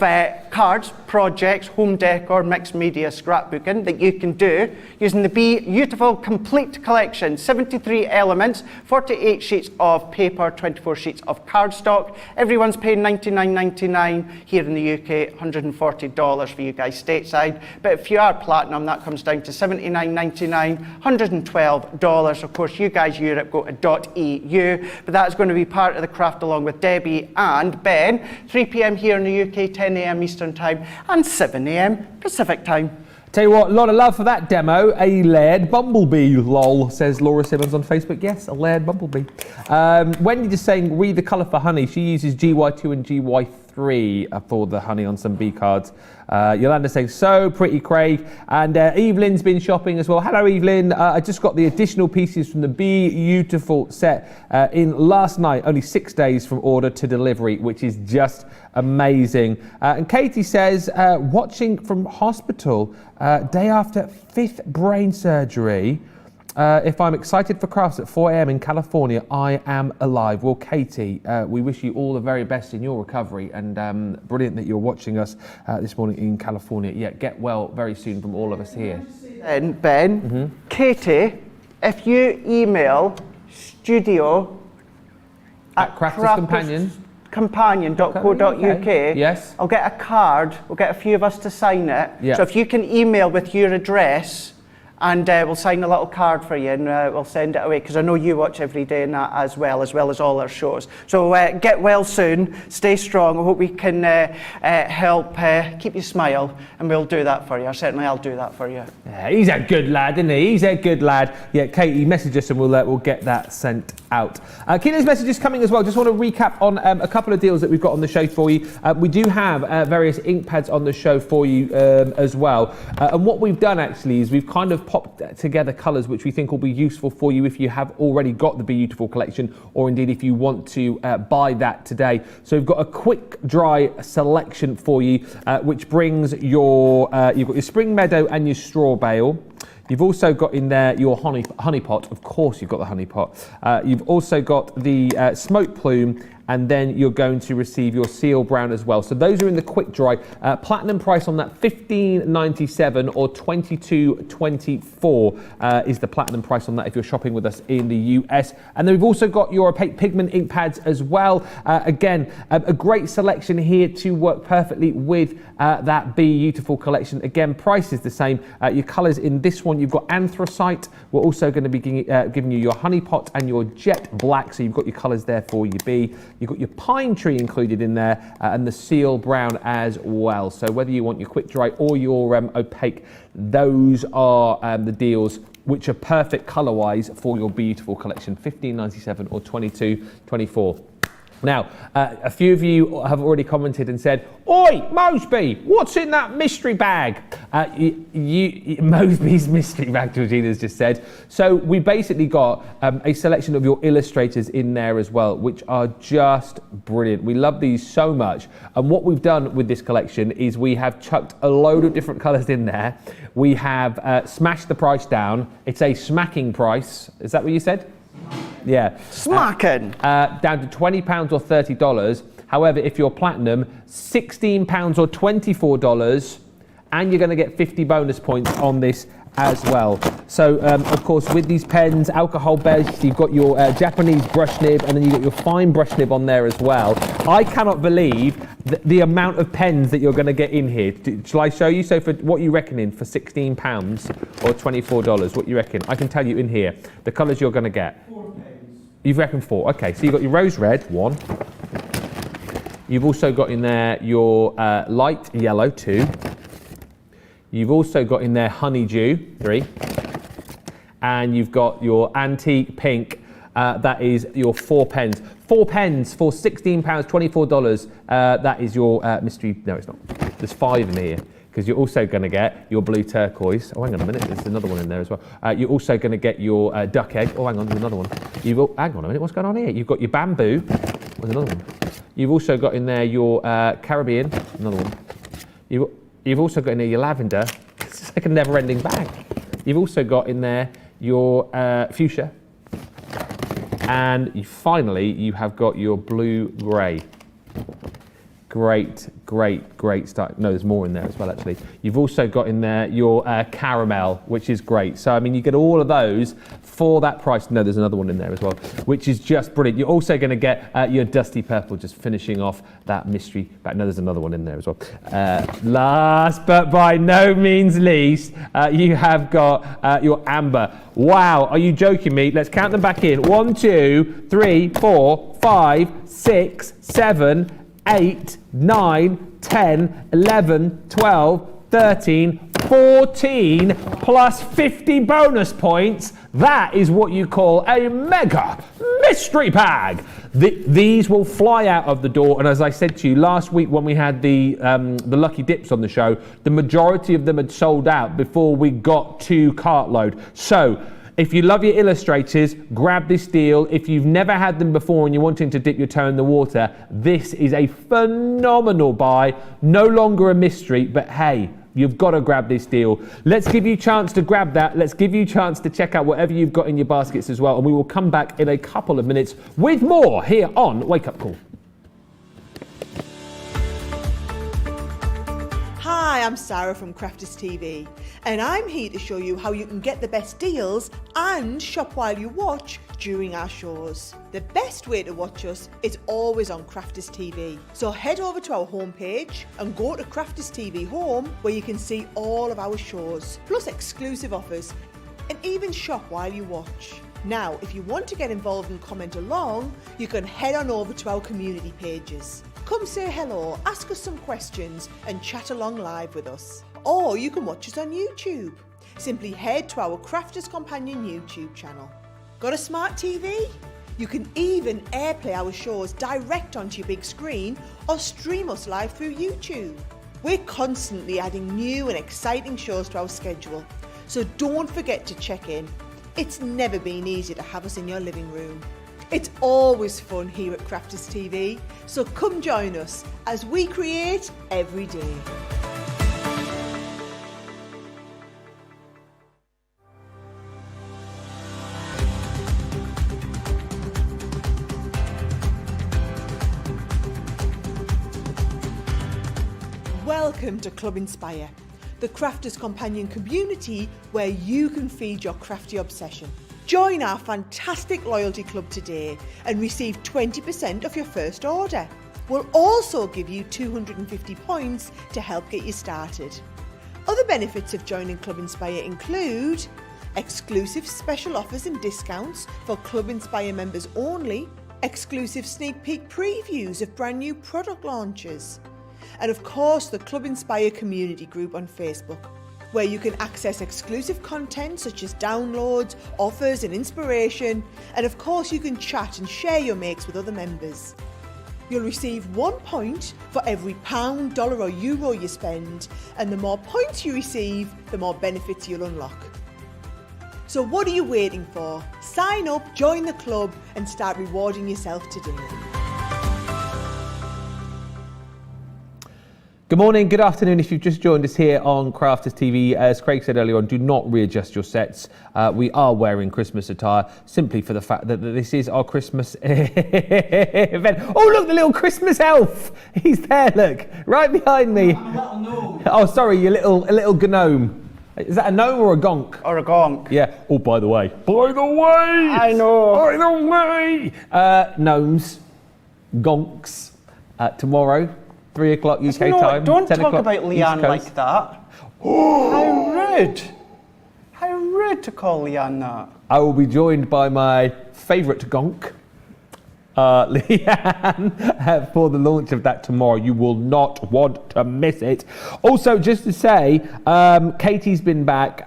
cards, projects, home decor, mixed media, scrapbooking that you can do using the Bee-Youtiful Complete Collection. 73 elements, 48 sheets of paper, 24 sheets of cardstock. Everyone's paying $99.99 here in the UK, $140 for you guys stateside. But if you are platinum, that comes down to $79.99, $112. Of course, you guys Europe go to .eu, but that's going to be part of the craft along with Debbie and Ben. 3 p.m. here in the UK, 10 a.m. Eastern Time, and 7 a.m. Pacific Time. Tell you what, a lot of love for that demo. A Laird Bumblebee, lol, says Laura Simmons on Facebook. Yes, a Laird Bumblebee. Wendy just saying, read the colour for honey. She uses GY2 and GY3 for the honey on some bee cards. Yolanda saying, so pretty, Craig. And Evelyn's been shopping as well. Hello, Evelyn. I just got the additional pieces from the Bee-Youtiful set in last night. Only 6 days from order to delivery, which is just amazing. And Katie says, watching from hospital, day after 5th brain surgery. If I'm excited for crafts at 4 a.m. in California, I am alive. Well, Katie, we wish you all the very best in your recovery, and brilliant that you're watching us this morning in California. Yeah, get well very soon from all of us here. And Ben, Katie, if you email studio At crafterscompanion.co.uk, Yes. I'll get a card, we'll get a few of us to sign it. Yeah. So if you can email with your address, and we'll sign a little card for you, and we'll send it away, because I know you watch every day and that as well as all our shows. So get well soon, stay strong. I hope we can help keep you smile, and we'll do that for you. Certainly I'll do that for you. Yeah, he's a good lad, isn't he? He's a good lad. Yeah, Katie, message us and we'll get that sent out. Keenan's message is coming as well. Just want to recap on a couple of deals that we've got on the show for you. We do have various ink pads on the show for you as well. And what we've done actually is we've kind of popped together colours which we think will be useful for you if you have already got the Bee-Youtiful collection, or indeed if you want to buy that today. So we've got a quick dry selection for you, which brings your you've got your spring meadow and your straw bale. You've also got in there your honey pot. Of course you've got the honey pot. You've also got the smoke plume, and then you're going to receive your seal brown as well. So those are in the quick dry. Platinum price on that $15.97 or $22.24 is the platinum price on that if you're shopping with us in the US. And then we've also got your opaque pigment ink pads as well. Again, a great selection here to work perfectly with that Bee-Youtiful collection. Again, price is the same. Your colours in this one, you've got anthracite. We're also going to be giving you your honey pot and your jet black. So you've got your colours there for your bee. You've got your pine tree included in there, and the seal brown as well. So whether you want your quick dry or your opaque, those are the deals which are perfect colour-wise for your Bee-Youtiful collection, $15.97 or $22.24. Now, a few of you have already commented and said, "Oi, Moseby, what's in that mystery bag?" Moseby's mystery bag, Georgina's just said. So we basically got a selection of your illustrators in there as well, which are just brilliant. We love these so much. And what we've done with this collection is we have chucked a load of different colours in there. We have smashed the price down. It's a smacking price. Is that what you said? Yeah. Smacking. Down to £20 or $30. However, if you're platinum, £16 or $24, and you're going to get 50 bonus points on this as well. So, of course, with these pens, alcohol based, you've got your Japanese brush nib, and then you've got your fine brush nib on there as well. I cannot believe the amount of pens that you're going to get in here. Shall I show you? So, for what you reckoning for £16 or $24, what you reckon? I can tell you in here the colours you're going to get. 4 pens. You've reckoned 4. Okay, so you've got your rose red, 1. You've also got in there your light yellow, 2. You've also got in there honeydew, 3. And you've got your antique pink, that is your 4 pens. 4 pens for £16, $24. That is your mystery, no it's not. There's 5 in here, because you're also going to get your blue turquoise. Oh, hang on a minute, there's another one in there as well. You're also going to get your duck egg. Oh, hang on, there's another one. Hang on a minute, what's going on here? You've got your bamboo. There's another one. You've also got in there your Caribbean, another one. You've also got in there your lavender. It's like a never-ending bag. You've also got in there your fuchsia. And finally, you have got your blue-grey. Great start. No, there's more in there as well, actually. You've also got in there your caramel, which is great. So, I mean, you get all of those for that price. No, there's another one in there as well, which is just brilliant. You're also going to get your dusty purple, just finishing off that mystery bag. No, there's another one in there as well. Last but by no means least, you have got your amber. Wow, are you joking me? Let's count them back in. 1, 2, 3, 4, 5, 6, 7, 8, 9, 10, 11, 12, 13, 14 plus 50 bonus points. That is what you call a mega mystery bag. These will fly out of the door, and as I said to you last week when we had the lucky dips on the show, the majority of them had sold out before we got to cartload. So if you love your illustrators, grab this deal. If you've never had them before and you're wanting to dip your toe in the water, this is a phenomenal buy. No longer a mystery, but hey, you've got to grab this deal. Let's give you a chance to grab that. Let's give you a chance to check out whatever you've got in your baskets as well. And we will come back in a couple of minutes with more here on Wake Up Call. Hi, I'm Sarah from Crafters TV, And I'm here to show you how you can get the best deals and shop while you watch during our shows. The best way to watch us is always on Crafters TV. So head over to our homepage and go to Crafters TV Home, where you can see all of our shows, plus exclusive offers, and even shop while you watch. Now, if you want to get involved and comment along, you can head on over to our community pages. Come say hello, ask us some questions and chat along live with us. Or you can watch us on YouTube. Simply head to our Crafters Companion YouTube channel. Got a smart TV? You can even airplay our shows direct onto your big screen or stream us live through YouTube. We're constantly adding new and exciting shows to our schedule, so don't forget to check in. It's never been easier to have us in your living room. It's always fun here at Crafters TV, so come join us as we create every day. Welcome to Club Inspire, the Crafters Companion community where you can feed your crafty obsession. Join our fantastic loyalty club today and receive 20% off your first order. We'll also give you 250 points to help get you started. Other benefits of joining Club Inspire include exclusive special offers and discounts for Club Inspire members only, exclusive sneak peek previews of brand new product launches, and of course the Club Inspire community group on Facebook, where you can access exclusive content such as downloads, offers and inspiration, and of course you can chat and share your makes with other members. You'll receive 1 point for every pound, dollar or euro you spend, and the more points you receive, the more benefits you'll unlock. So what are you waiting for? Sign up, join the club and start rewarding yourself today. Good morning, good afternoon. If you've just joined us here on Crafters TV, as Craig said earlier on, do not readjust your sets. We are wearing Christmas attire simply for the fact that this is our Christmas event. Oh, look, the little Christmas elf. He's there, look, right behind me. Oh, sorry, you little gnome. Is that a gnome or a gonk? Or a gonk. Yeah. Oh, by the way. By the way. I know. By the way. Gnomes, gonks, tomorrow. 3 o'clock UK time. Don't 10 talk about Leanne like that. How rude. How rude to call Leanne that. I will be joined by my favourite gonk, Leanne, for the launch of that tomorrow. You will not want to miss it. Also, just to say, Katie's been back.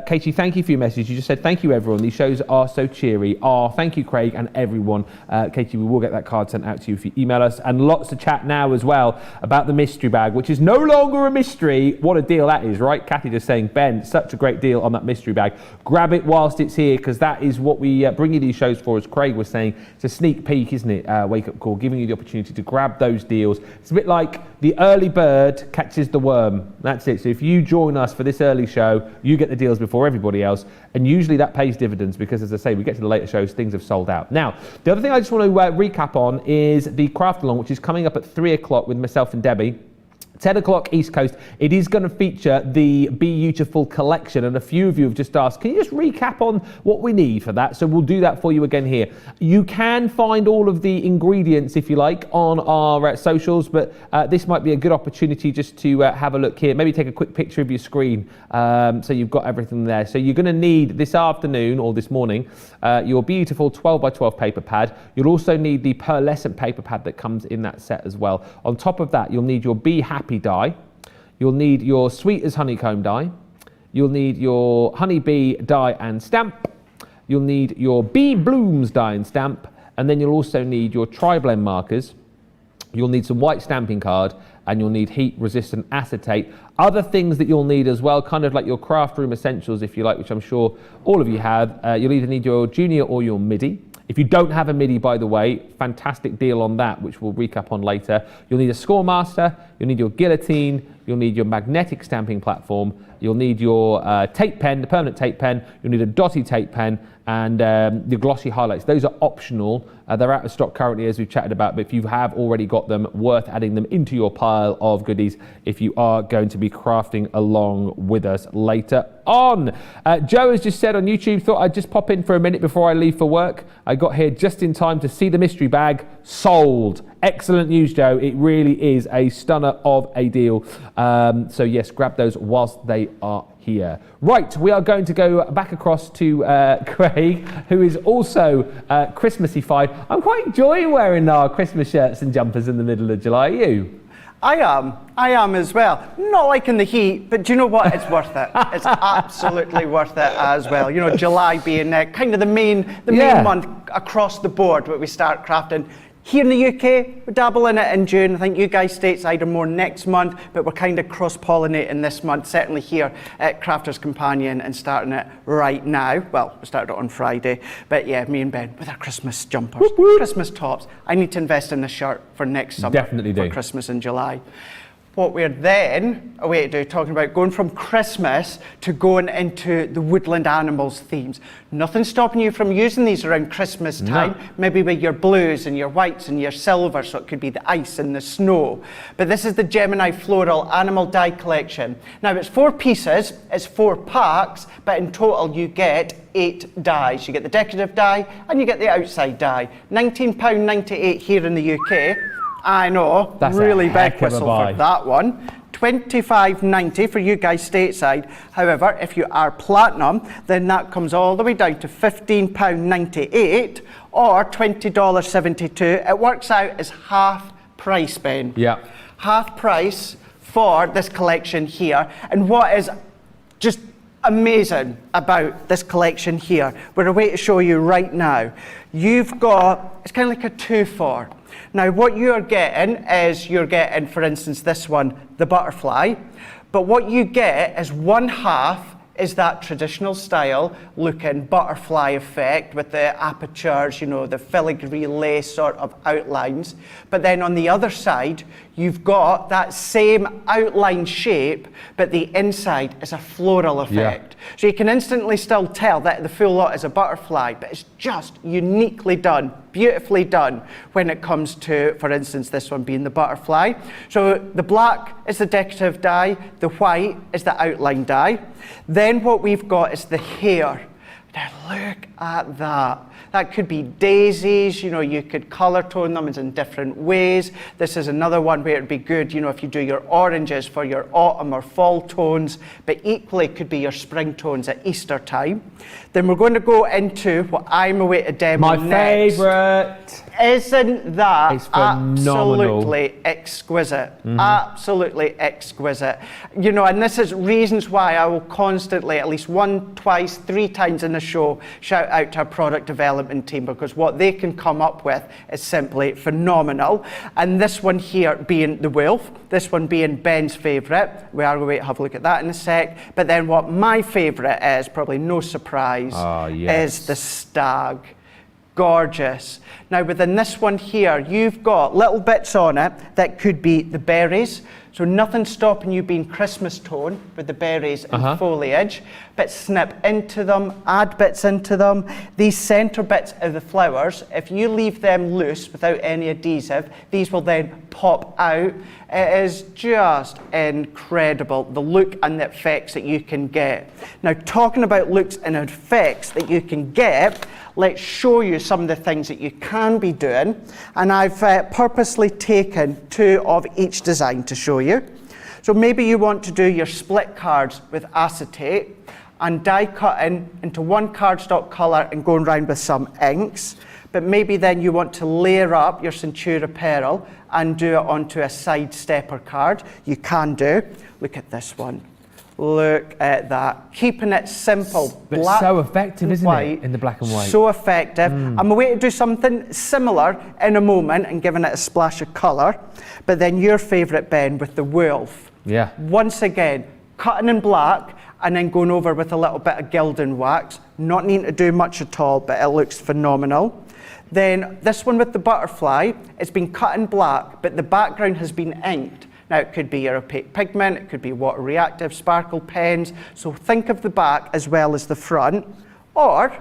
Katie, thank you for your message. You just said, thank you, everyone. These shows are so cheery. Oh, thank you, Craig, and everyone. Katie, we will get that card sent out to you if you email us. And lots of chat now as well about the mystery bag, which is no longer a mystery. What a deal that is, right? Kathy just saying, Ben, such a great deal on that mystery bag. Grab it whilst it's here, because that is what we bring you these shows for, as Craig was saying. It's a sneak peek, isn't it? Wake up call, giving you the opportunity to grab those deals. It's a bit like the early bird catches the worm. That's it. So if you join us for this early show, you get the deals before everybody else, and usually that pays dividends, because as I say, we get to the later shows, things have sold out. Now, the other thing I just want to recap on is the craft along, which is coming up at 3 o'clock with myself and Debbie. 10 o'clock East Coast. It is going to feature the Bee-Youtiful collection, and a few of you have just asked, can you just recap on what we need for that? So we'll do that for you again here. You can find all of the ingredients, if you like, on our socials, but this might be a good opportunity just to have a look here. Maybe take a quick picture of your screen so you've got everything there. So you're going to need this afternoon or this morning your Bee-Youtiful 12 by 12 paper pad. You'll also need the pearlescent paper pad that comes in that set as well. On top of that, you'll need your Be Happy die. You'll need your Sweet as Honeycomb die. You'll need your Honeybee die and stamp. You'll need your Bee Blooms die and stamp. And then you'll also need your tri-blend markers. You'll need some white stamping card, and you'll need heat resistant acetate. Other things that you'll need as well, kind of like your craft room essentials, if you like, which I'm sure all of you have. You'll either need your junior or your MIDI. If you don't have a MIDI, by the way, fantastic deal on that, which we'll recap on later. You'll need a score master, you'll need your guillotine, you'll need your magnetic stamping platform, you'll need your tape pen, the permanent tape pen, you'll need a dotty tape pen, and the glossy highlights. Those are optional. They're out of stock currently, as we've chatted about, but if you have already got them, worth adding them into your pile of goodies if you are going to be crafting along with us later on. Joe has just said on YouTube, thought I'd just pop in for a minute before I leave for work. I got here just in time to see the mystery bag sold. Excellent news, Joe. It really is a stunner of a deal. So yes, grab those whilst they are here. Right, we are going to go back across to Craig, who is also Christmassy-fied. I'm quite enjoying wearing our Christmas shirts and jumpers in the middle of July. Are you? I am as well. Not liking the heat, but do you know what? It's worth it. It's absolutely worth it as well. You know, July being kind of the main month across the board where we start crafting. Here in the UK, we dabble in it in June. I think you guys stateside are more next month, but we're kind of cross-pollinating this month, certainly here at Crafters Companion, and starting it right now. Well, we started it on Friday, but yeah, me and Ben with our Christmas jumpers, Christmas tops. I need to invest in a shirt for next summer. Definitely do. For Christmas in July. What we're then away to do, talking about going from Christmas to going into the woodland animals themes. Nothing stopping you from using these around Christmas time, maybe with your blues and your whites and your silver, so it could be the ice and the snow. But this is the Gemini Floral Animal Die Collection. Now it's 4 pieces, it's 4 packs, but in total you get 8 dies. You get the decorative die and you get the outside die. £19.98 here in the UK. I know, that's really a heck big whistle of a buy. for that one. £25.90 for you guys stateside. However, if you are platinum, then that comes all the way down to £15.98 or $20.72. It works out as half price, Ben. Yeah. Half price for this collection here. And what is just amazing about this collection here, we're away to show you right now. You've got, it's kind of like a 2-for. Now what you're getting is, you're getting, for instance, this one, the butterfly, but what you get is 1/2 is that traditional style looking butterfly effect with the apertures, you know, the filigree lace sort of outlines. But then on the other side, you've got that same outline shape, but the inside is a floral effect. So you can instantly still tell that the full lot is a butterfly, but it's just uniquely done, beautifully done when it comes to, for instance, this one being the butterfly. So the black is the decorative die, the white is the outline die. Then what we've got is the hair. Now look at that. That could be daisies, you know, you could colour tone them in different ways. This is another one where it'd be good, you know, if you do your oranges for your autumn or fall tones, but equally could be your spring tones at Easter time. Then we're going to go into what I'm away to demo next. My favourite. Isn't that it's phenomenal. Absolutely exquisite? Absolutely exquisite. You know, and this is reasons why I will constantly, at least 1, twice, 3 times in the show, shout out to our product development team, because what they can come up with is simply phenomenal. And this one here being the wolf, this one being Ben's favourite. We are going to have a look at that in a sec. But then what my favourite is, probably no surprise, is the stag. Gorgeous. Now within this one here, you've got little bits on it that could be the berries. So nothing stopping you being Christmas tone with the berries and foliage, but snip into them, add bits into them. These centre bits of the flowers, if you leave them loose without any adhesive, these will then pop out. It is just incredible, the look and the effects that you can get. Now talking about looks and effects that you can get, let's show you some of the things that you can be doing. And I've purposely taken 2 of each design to show you. So maybe you want to do your split cards with acetate and die cutting into 1 cardstock colour and going around with some inks. But maybe then you want to layer up your Centura Pearl and do it onto a side stepper card. You can do. Look at this one. Look at that. Keeping it simple. But black so effective, isn't white, it? In the black and white. So effective. I'm away to do something similar in a moment and giving it a splash of colour. But then your favourite, Ben, with the wolf. Yeah. Once again, cutting in black and then going over with a little bit of gilding wax. Not needing to do much at all, but it looks phenomenal. Then this one with the butterfly, it's been cut in black, but the background has been inked. Now it could be your opaque pigment, it could be water reactive, sparkle pens. So think of the back as well as the front, or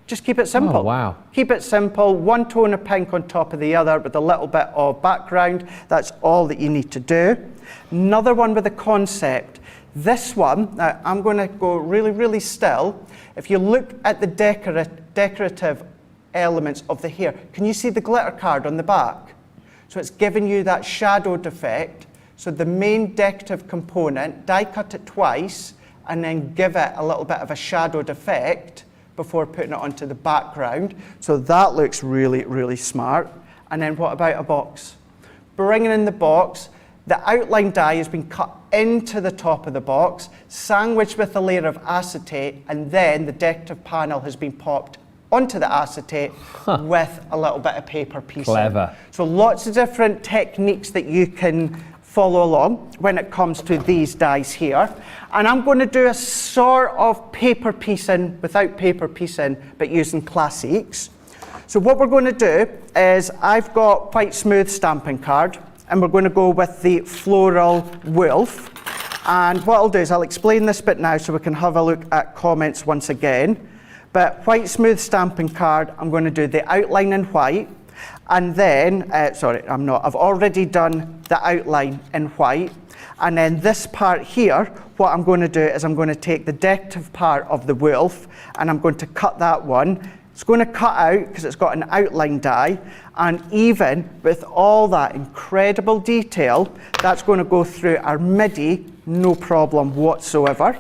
just keep it simple. Oh, wow. Keep it simple, one tone of pink on top of the other with a little bit of background. That's all that you need to do. Another one with a concept. This one, now I'm going to go really, really still. If you look at the decorative elements of the hair, can you see the glitter card on the back? So it's giving you that shadowed effect. So the main decorative component, die cut it twice and then give it a little bit of a shadowed effect before putting it onto the background. So that looks really, really smart. And then what about a box? Bringing in the box, the outline die has been cut into the top of the box, sandwiched with a layer of acetate, and then the decorative panel has been popped onto the acetate with a little bit of paper piecing. Clever. So lots of different techniques that you can follow along when it comes to these dies here. And I'm going to do a sort of paper piecing without paper piecing, but using classiques. So what we're going to do is I've got quite smooth stamping card, and we're going to go with the floral wolf. And what I'll do is I'll explain this bit now so we can have a look at comments once again. But white smooth stamping card, I'm going to do the outline in white. And then, I've already done the outline in white. And then this part here, what I'm going to do is I'm going to take the decorative part of the wolf and I'm going to cut that one. It's going to cut out because it's got an outline die. And even with all that incredible detail, that's going to go through our MIDI, no problem whatsoever.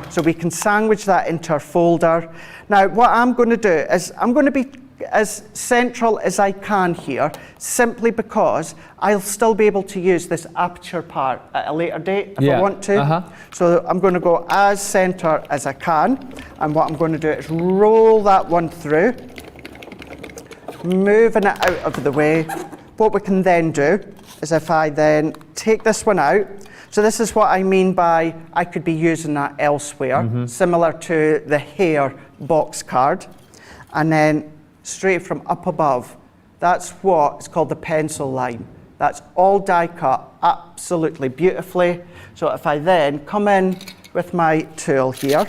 So we can sandwich that into our folder. Now, what I'm going to do is I'm going to be as central as I can here, simply because I'll still be able to use this aperture part at a later date if I want to. So I'm going to go as center as I can, and what I'm going to do is roll that one through, moving it out of the way. What we can then do is if I then take this one out, so this is what I mean by I could be using that elsewhere, similar to the hair box card, and then straight from up above, that's what is called the pencil line. That's all die cut absolutely beautifully. So if I then come in with my tool here,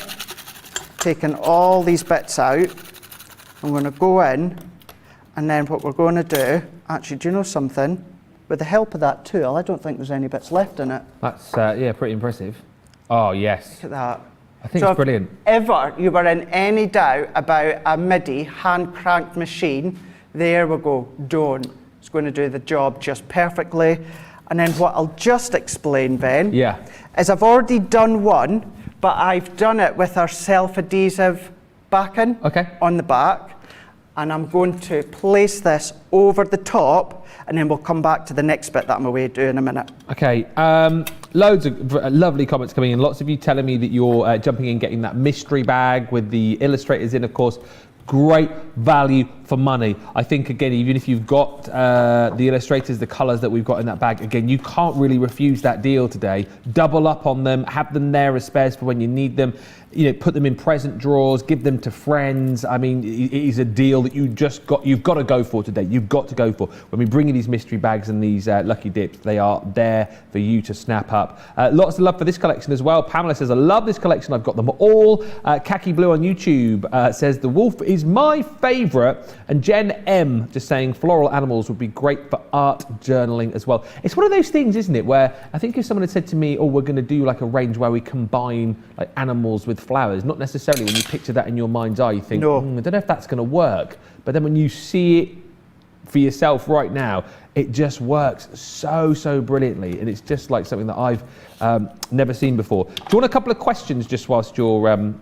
taking all these bits out, I'm going to go in, and then what we're going to do, actually, do you know something? With the help of that tool, I don't think there's any bits left in it. That's, pretty impressive. Oh, yes. Look at that. I think it's brilliant. If ever you were in any doubt about a MIDI hand-cranked machine, there we go, done. It's going to do the job just perfectly. And then what I'll just explain, Ben, is I've already done one, but I've done it with our self-adhesive backing on the back. And I'm going to place this over the top, and then we'll come back to the next bit that I'm away doing in a minute. Okay, loads of lovely comments coming in. Lots of you telling me that you're jumping in, getting that mystery bag with the illustrators in, of course. Great value for money. I think, again, even if you've got the illustrators, the colours that we've got in that bag, again, you can't really refuse that deal today. Double up on them, have them there as spares for when you need them. You know, put them in present drawers, give them to friends. I mean, it is a deal that you've got to go for today. You've got to go for. When we bring you these mystery bags and these lucky dips, they are there for you to snap up. Lots of love for this collection as well. Pamela says, I love this collection. I've got them all. Khaki Blue on YouTube says, the wolf is my favourite. And Jen M just saying, floral animals would be great for art journaling as well. It's one of those things, isn't it, where I think if someone had said to me, oh, we're going to do like a range where we combine like animals with flowers, not necessarily when you picture that in your mind's eye, you think, I don't know if that's going to work. But then when you see it for yourself right now, it just works so brilliantly. And it's just like something that I've never seen before. Do you want a couple of questions just whilst you're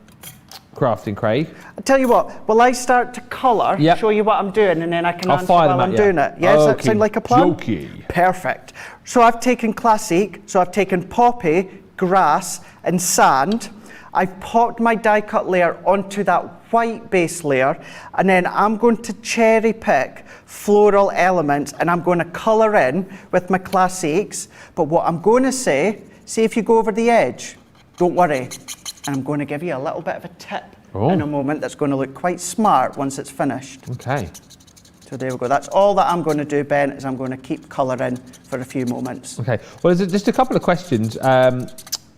crafting, Craig? I'll tell you what, will I start to colour, show you what I'm doing, and then I can answer while I'm doing it? Yeah, does that sound like a plan? Jokey. Perfect. So I've taken classic, so I've taken poppy, grass and sand. I've popped my die cut layer onto that white base layer, and then I'm going to cherry pick floral elements, and I'm going to colour in with my classics. But what I'm going to say, see if you go over the edge, don't worry. And I'm going to give you a little bit of a tip in a moment that's going to look quite smart once it's finished. Okay. So there we go. That's all that I'm going to do, Ben, is I'm going to keep colouring for a few moments. Okay. Well, there's just a couple of questions,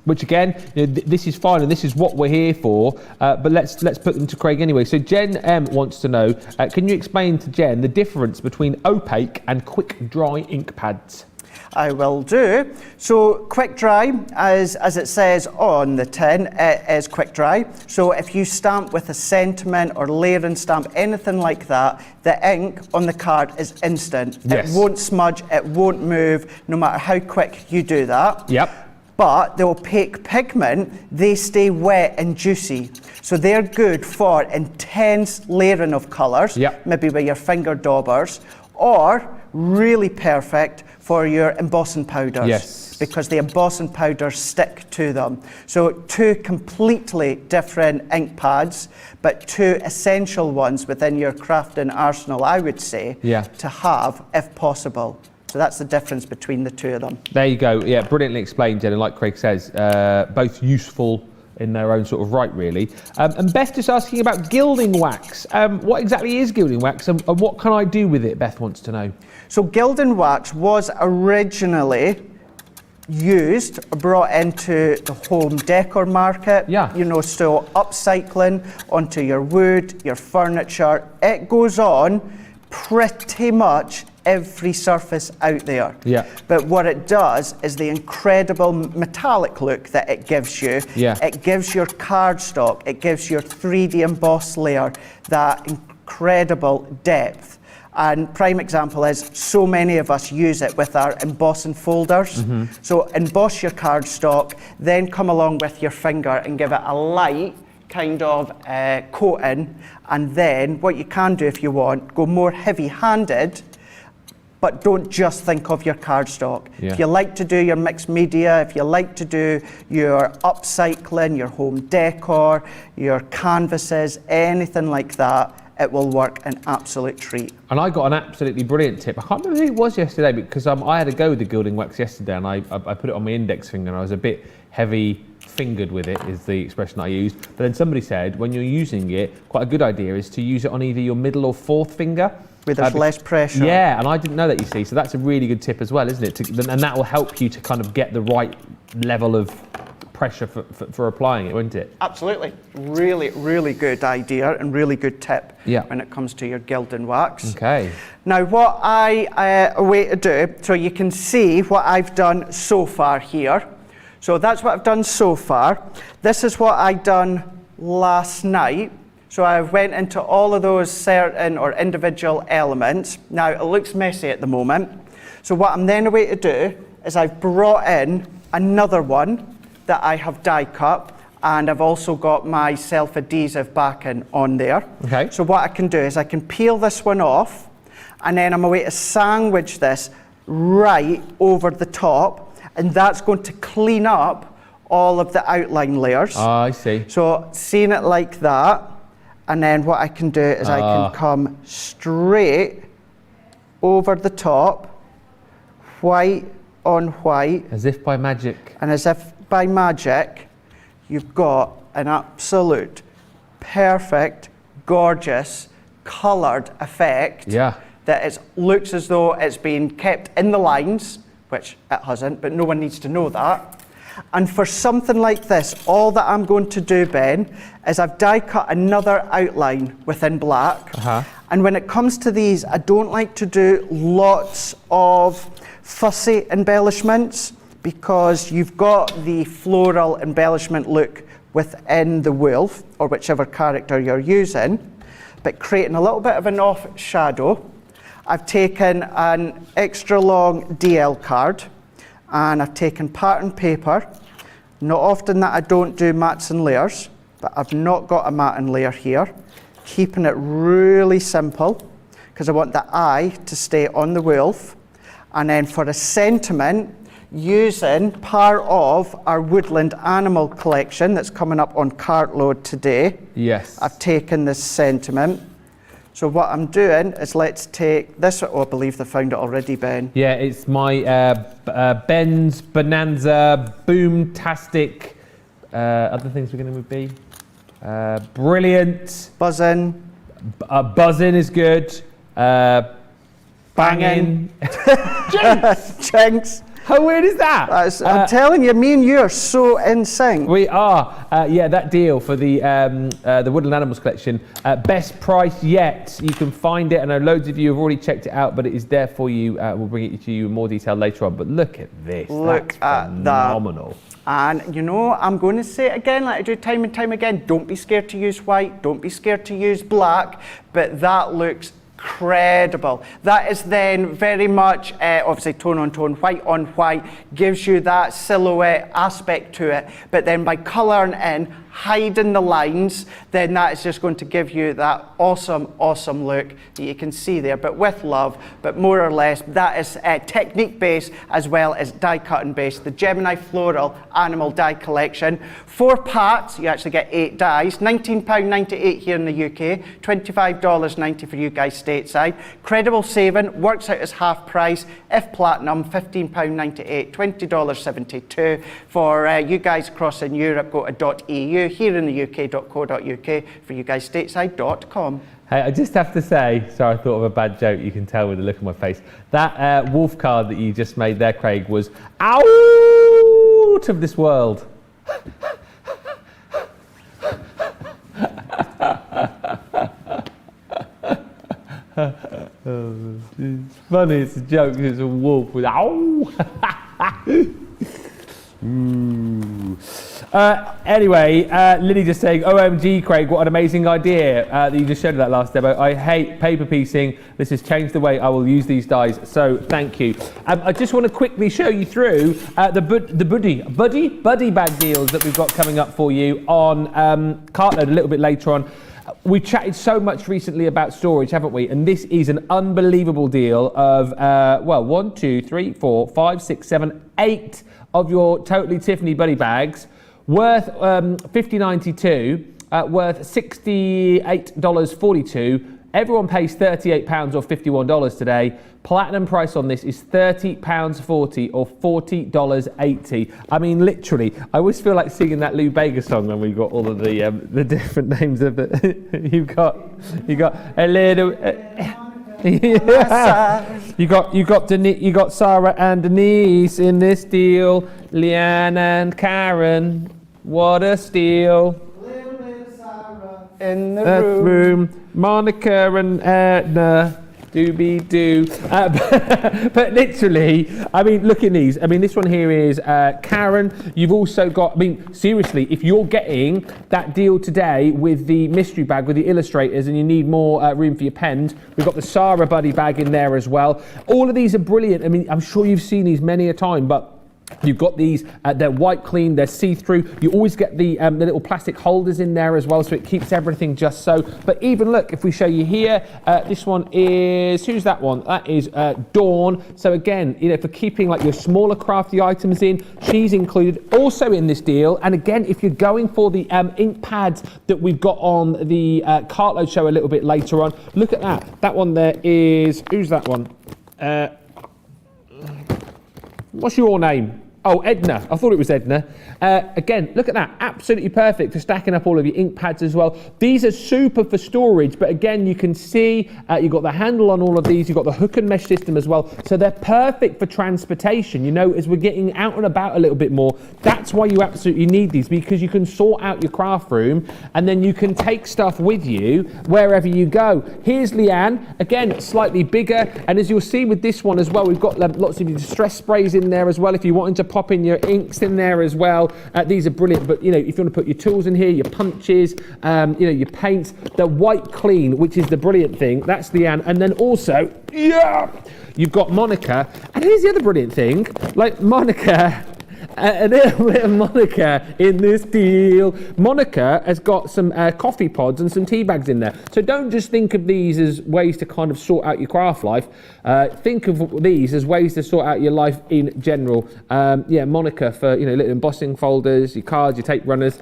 which again, this is fine and this is what we're here for. But let's put them to Craig anyway. So Jen M wants to know, can you explain to Jen the difference between opaque and quick dry ink pads? I will do. So quick dry, as it says on the tin, it is quick dry. So if you stamp with a sentiment or layering stamp, anything like that, the ink on the card is instant. Yes. It won't smudge, it won't move, no matter how quick you do that. Yep. But the opaque pigment, they stay wet and juicy. So they're good for intense layering of colours, yep. maybe with your finger daubers, or really perfect for your embossing powders. Yes. Because the embossing powders stick to them. So two completely different ink pads, but two essential ones within your crafting arsenal, I would say, to have if possible. So that's the difference between the two of them. There you go. Yeah, brilliantly explained, Jen. And like Craig says, both useful in their own sort of right, really. And Beth just asking about gilding wax. What exactly is gilding wax and what can I do with it, Beth wants to know. So gilding wax was originally brought into the home decor market. Yeah. You know, so upcycling onto your wood, your furniture. It goes on pretty much every surface out there. Yeah. But what it does is the incredible metallic look that it gives you. Yeah. It gives your cardstock, it gives your 3D emboss layer that incredible depth. And prime example is so many of us use it with our embossing folders. Mm-hmm. So emboss your cardstock, then come along with your finger and give it a light kind of coating. And then what you can do if you want, go more heavy-handed, but don't just think of your cardstock. Yeah. If you like to do your mixed media, if you like to do your upcycling, your home decor, your canvases, anything like that, it will work an absolute treat. And I got an absolutely brilliant tip. I can't remember who it was yesterday because I had a go with the gilding wax yesterday and I put it on my index finger and I was a bit heavy fingered with it, is the expression I used. But then somebody said when you're using it, quite a good idea is to use it on either your middle or fourth finger. Where there's less pressure. Yeah, and I didn't know that, you see. So that's a really good tip as well, isn't it? And that will help you to kind of get the right level of pressure for applying it, won't it? Absolutely. Really, really good idea and really good tip when it comes to your gilding wax. Okay. Now, what a way to do, so you can see what I've done so far here. So that's what I've done so far. This is what I done last night. So I went into all of those certain or individual elements. Now, it looks messy at the moment. So what I'm then going to do is I've brought in another one that I have die cut, and I've also got my self-adhesive backing on there. Okay. So what I can do is I can peel this one off, and then I'm going to sandwich this right over the top, and that's going to clean up all of the outline layers. I see. So seeing it like that, and then what I can do is I can come straight over the top, white on white. As if by magic. And as if by magic, you've got an absolute perfect, gorgeous, coloured effect. Yeah. That it looks as though it's been kept in the lines, which it hasn't, but no one needs to know that. And for something like this, all that I'm going to do, Ben, is I've die cut another outline within black. And when it comes to these, I don't like to do lots of fussy embellishments because you've got the floral embellishment look within the wolf or whichever character you're using, but creating a little bit of an off shadow. I've taken an extra long DL card and I've taken pattern paper. Not often that I don't do mats and layers, but I've not got a mat and layer here. Keeping it really simple because I want the eye to stay on the wolf. And then for a sentiment, using part of our woodland animal collection that's coming up on cartload today. Yes. I've taken this sentiment. So what I'm doing is let's take this. Oh, I believe they found it already, Ben. Yeah, it's my Ben's Bonanza Boomtastic. Other things we're going to be. Brilliant. Buzzing. Buzzing is good. Banging. Jinx. How weird is that? I'm telling you, me and you are so in sync. We are. Yeah, that deal for the Woodland Animals collection, best price yet. You can find it. I know loads of you have already checked it out, but it is there for you. We'll bring it to you in more detail later on. But look at this. Look That's at phenomenal. And you know, I'm going to say it again, like I do time and time again. Don't be scared to use white. Don't be scared to use black. But that looks incredible. That is then very much, obviously tone on tone, white on white, gives you that silhouette aspect to it. But then by colouring in, hiding the lines, then that is just going to give you that awesome look that you can see there, but with love. But more or less, that is technique based as well as die cutting based. The Gemini Floral Animal Die Collection. 4 parts, you actually get 8 dies. £19.98 here in the UK, $25.90 for you guys stateside. Credible saving, works out as half price. If platinum, £15.98, $20.72. For you guys across in Europe, go to .eu. Here in the UK.co.uk. For you guys stateside.com. Hey, I just have to say, sorry, I thought of a bad joke. You can tell with the look on my face. That wolf card that you just made there, Craig, was out of this world. It's funny, it's a joke, it's a wolf with ow. Anyway, Lily just saying, OMG, Craig, what an amazing idea that you just showed that last demo. I hate paper piecing. This has changed the way I will use these dies, so thank you. I just want to quickly show you through the buddy bag deals that we've got coming up for you on Cartload a little bit later on. We've chatted so much recently about storage, haven't we? And this is an unbelievable deal of, 1, 2, 3, 4, 5, 6, 7, 8 of your Totally Tiffany buddy bags, worth $50.92, worth $68.42. Everyone pays £38 or $51 today. Platinum price on this is £30.40 or $40.80. I mean, literally, I always feel like singing that Lou Bega song when we've got all of the different names of it. you got a little. Yeah. You got Sarah and Denise in this deal. Leanne and Karen, what a steal. Little bit of Sarah in the room. Monica and Edna. Doobie-doo. But literally, I mean, look at these. I mean, this one here is Karen. You've also got, I mean, seriously, if you're getting that deal today with the mystery bag with the illustrators and you need more room for your pens, we've got the Sarah buddy bag in there as well. All of these are brilliant. I mean, I'm sure you've seen these many a time, but you've got these, they're white clean, they're see-through. You always get the little plastic holders in there as well, so it keeps everything just so. But even look, if we show you here, this one is, who's that one? That is Dawn. So again, you know, for keeping like your smaller crafty items in, she's included also in this deal. And again, if you're going for the ink pads that we've got on the Cartload show a little bit later on, look at that. That one there is, who's that one? What's your name? Oh, Edna. I thought it was Edna. Again, look at that. Absolutely perfect for stacking up all of your ink pads as well. These are super for storage, but again, you can see you've got the handle on all of these. You've got the hook and mesh system as well. So they're perfect for transportation. You know, as we're getting out and about a little bit more, that's why you absolutely need these, because you can sort out your craft room and then you can take stuff with you wherever you go. Here's Leanne. Again, slightly bigger. And as you'll see with this one as well, we've got lots of distress sprays in there as well. If you wanted to pop in your inks in there as well. These are brilliant, but you know, if you want to put your tools in here, your punches, you know, your paints, they're white clean, which is the brilliant thing. That's the Anne. And then also, yeah, you've got Monica. And here's the other brilliant thing, like Monica, a little bit of Monica in this deal. Monica has got some coffee pods and some tea bags in there. So don't just think of these as ways to kind of sort out your craft life. Think of these as ways to sort out your life in general. Yeah, Monica for, you know, little embossing folders, your cards, your tape runners,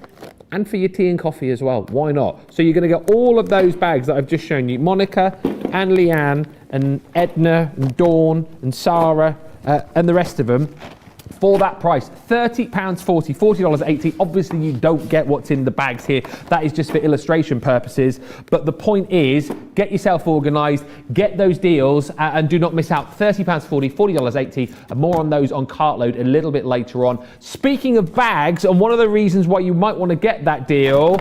and for your tea and coffee as well. Why not? So you're going to get all of those bags that I've just shown you. Monica and Leanne and Edna and Dawn and Sarah and the rest of them. for that price, £30.40, $40.80. Obviously, you don't get what's in the bags here. That is just for illustration purposes. But the point is, get yourself organised, get those deals, and do not miss out. £30.40, $40.80, and more on those on Cartload a little bit later on. Speaking of bags, and one of the reasons why you might want to get that deal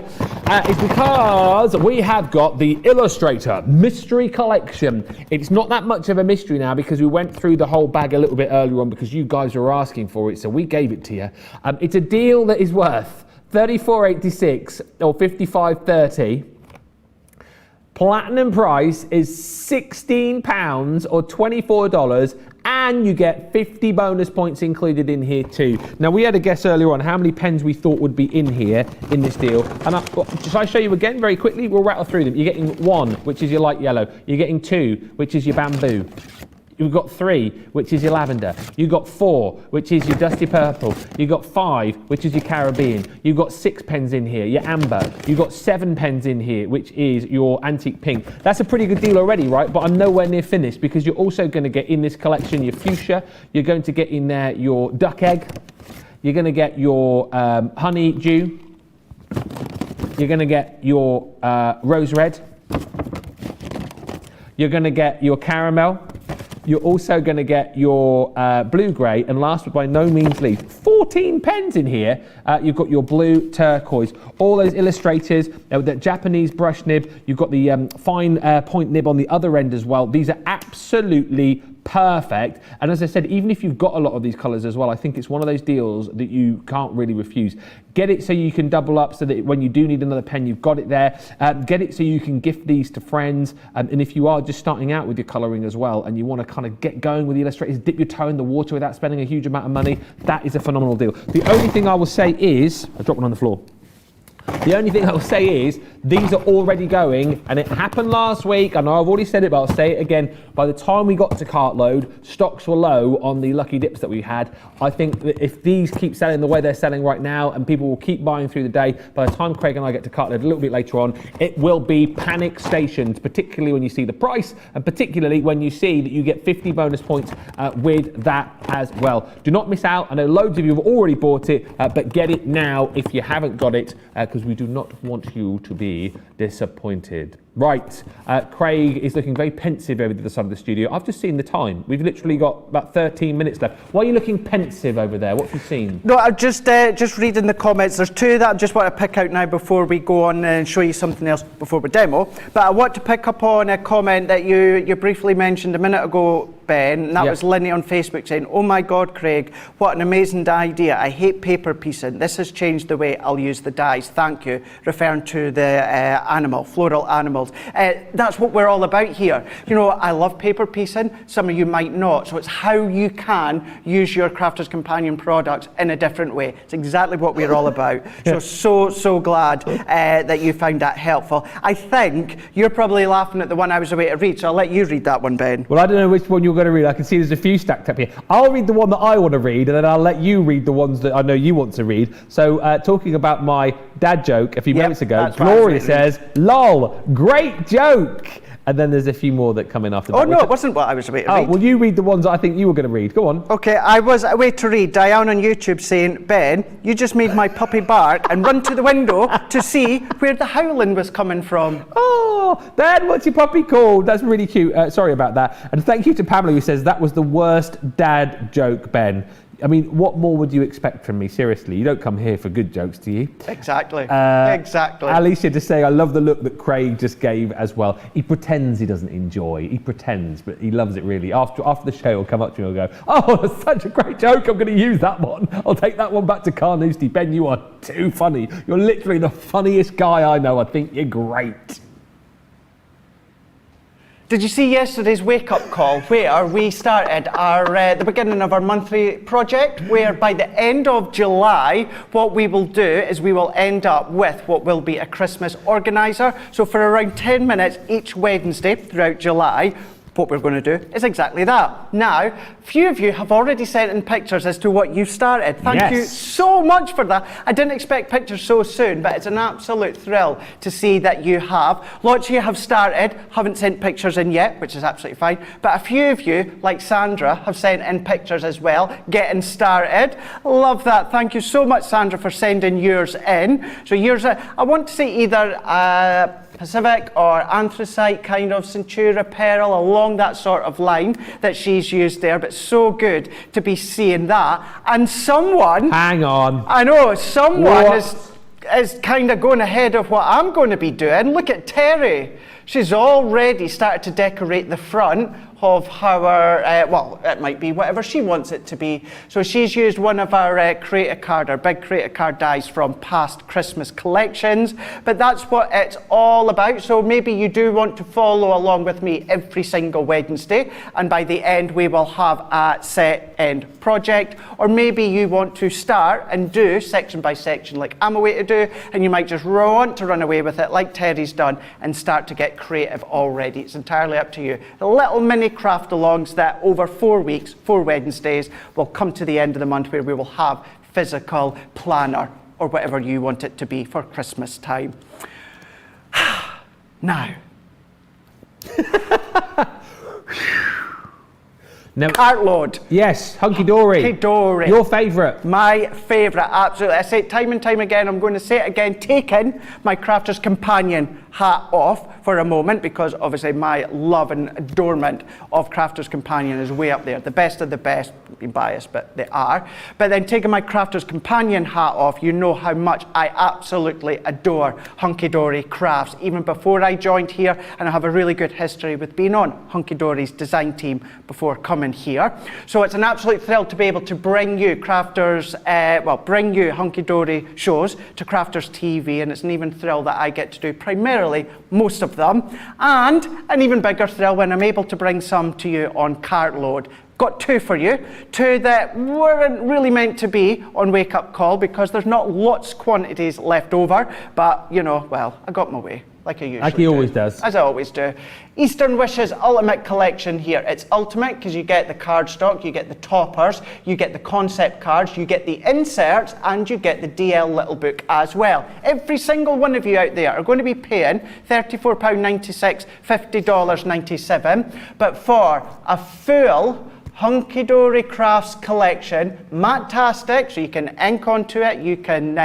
is because we have got the Illustrator Mystery Collection. It's not that much of a mystery now because we went through the whole bag a little bit earlier on because you guys were asking for it, so we gave it to you. It's a deal that is worth $34.86 or $55.30. Platinum price is £16 or $24, and you get 50 bonus points included in here too. Now, we had a guess earlier on how many pens we thought would be in here in this deal, and shall I show you again very quickly? We'll rattle through them. You're getting 1, which is your light yellow. You're getting 2, which is your bamboo. You've got 3, which is your lavender. You've got 4, which is your dusty purple. You've got 5, which is your Caribbean. You've got 6 pens in here, your amber. You've got 7 pens in here, which is your antique pink. That's a pretty good deal already, right? But I'm nowhere near finished because you're also going to get in this collection your fuchsia. You're going to get in there your duck egg. You're going to get your honey dew. You're going to get your rose red. You're going to get your caramel. You're also going to get your blue-grey, and last but by no means least, 14 pens in here. You've got your blue turquoise, all those illustrators, the Japanese brush nib. You've got the fine point nib on the other end as well. These are absolutely perfect, and as I said, even if you've got a lot of these colours as well, I think it's one of those deals that you can't really refuse. Get it so you can double up so that when you do need another pen, you've got it there. Get it so you can gift these to friends, and if you are just starting out with your colouring as well and you want to kind of get going with the illustrators, dip your toe in the water without spending a huge amount of money, that is a phenomenal deal. The only thing I will say is, I dropped one on the floor. The only thing I'll say is these are already going, and it happened last week. I know I've already said it, but I'll say it again. By the time we got to Cartload, stocks were low on the lucky dips that we had. I think that if these keep selling the way they're selling right now and people will keep buying through the day, by the time Craig and I get to Cartload a little bit later on, it will be panic stations, particularly when you see the price and particularly when you see that you get 50 bonus points with that as well. Do not miss out. I know loads of you have already bought it, but get it now if you haven't got it, because we do not want you to be disappointed. Right, Craig is looking very pensive over the other side of the studio. I've just seen the time. We've literally got about 13 minutes left. Why are you looking pensive over there? What have you seen? No, I'm just reading the comments. There's 2 that I just want to pick out now before we go on and show you something else before we demo. But I want to pick up on a comment that you briefly mentioned a minute ago, Ben, and that was Linny on Facebook saying, "Oh my God, Craig, what an amazing idea. I hate paper piecing. This has changed the way I'll use the dies. Thank you," referring to the floral animals. That's what we're all about here. You know, I love paper piecing. Some of you might not. So it's how you can use your Crafter's Companion products in a different way. It's exactly what we're all about. So glad that you found that helpful. I think you're probably laughing at the one I was away to read, so I'll let you read that one, Ben. Well, I don't know which one you're going to read. I can see there's a few stacked up here. I'll read the one that I want to read, and then I'll let you read the ones that I know you want to read. So, talking about my dad joke a few minutes ago, Gloria says, "Lol, great joke." And then there's a few more that come in after that. Oh, no, it wasn't what I was away to read. Oh, well, you read the ones I think you were going to read. Go on. Okay, I was away to read Diane on YouTube saying, "Ben, you just made my puppy bark and run to the window to see where the howling was coming from." Oh, Ben, what's your puppy called? That's really cute. Sorry about that. And thank you to Pamela who says that was the worst dad joke, Ben. I mean, what more would you expect from me? Seriously, you don't come here for good jokes, do you? Exactly. Exactly. Alicia just saying, I love the look that Craig just gave as well. He pretends he doesn't enjoy. He pretends, but he loves it really. After the show, he'll come up to me and go, "Oh, that's such a great joke. I'm going to use that one. I'll take that one back to Carnoustie. Ben, you are too funny. You're literally the funniest guy I know. I think you're great." Did you see yesterday's wake-up call where we started the beginning of our monthly project, where by the end of July, what we will do is we will end up with what will be a Christmas organiser. So for around 10 minutes each Wednesday throughout July, what we're going to do is exactly that. Now, a few of you have already sent in pictures as to what you started. Thank you so much for that. I didn't expect pictures so soon, but it's an absolute thrill to see that you have. Lots of you have started, haven't sent pictures in yet, which is absolutely fine, but a few of you, like Sandra, have sent in pictures as well, getting started. Love that. Thank you so much, Sandra, for sending yours in. So yours, I want to see either Pacific or anthracite kind of Centura pearl, along that sort of line that she's used there, but so good to be seeing that. And someone, hang on, I know, someone is kind of going ahead of what I'm going to be doing. Look at Terry. She's already started to decorate the front of our, well, it might be whatever she wants it to be. So she's used one of our creator card, our big creator card dies from past Christmas collections, but that's what it's all about. So maybe you do want to follow along with me every single Wednesday, and by the end we will have a set end project, or maybe you want to start and do section by section like I'm away to do, and you might just want to run away with it like Terry's done and start to get creative already. It's entirely up to you. The little mini craft alongs that over 4 weeks, 4 Wednesdays, will come to the end of the month where we will have physical planner or whatever you want it to be for Christmas time. Now, cartload. Yes, Hunky-Dory. Hunky-Dory. Your favourite. My favourite, absolutely. I say it time and time again, I'm going to say it again, taking my Crafter's Companion hat off for a moment, because obviously my love and adornment of Crafter's Companion is way up there. The best of the best, being biased, but they are. But then taking my Crafter's Companion hat off, you know how much I absolutely adore Hunky-Dory crafts, even before I joined here, and I have a really good history with being on Hunky-Dory's design team before coming here. So it's an absolute thrill to be able to bring you Crafters, bring you Hunky-Dory shows to Crafters TV, and it's an even thrill that I get to do primarily most of them, and an even bigger thrill when I'm able to bring some to you on Cartload. Got 2 for you, 2 that weren't really meant to be on Wake Up Call because there's not lots quantities left over, but you know, well, I got my way. Like I usually Like he always does. As I always do. Eastern Wishes Ultimate Collection here. It's ultimate because you get the cardstock, you get the toppers, you get the concept cards, you get the inserts, and you get the DL Little Book as well. Every single one of you out there are going to be paying £34.96, $50.97, but for a full Hunky-Dory Crafts collection, matte-tastic, so you can ink onto it, you can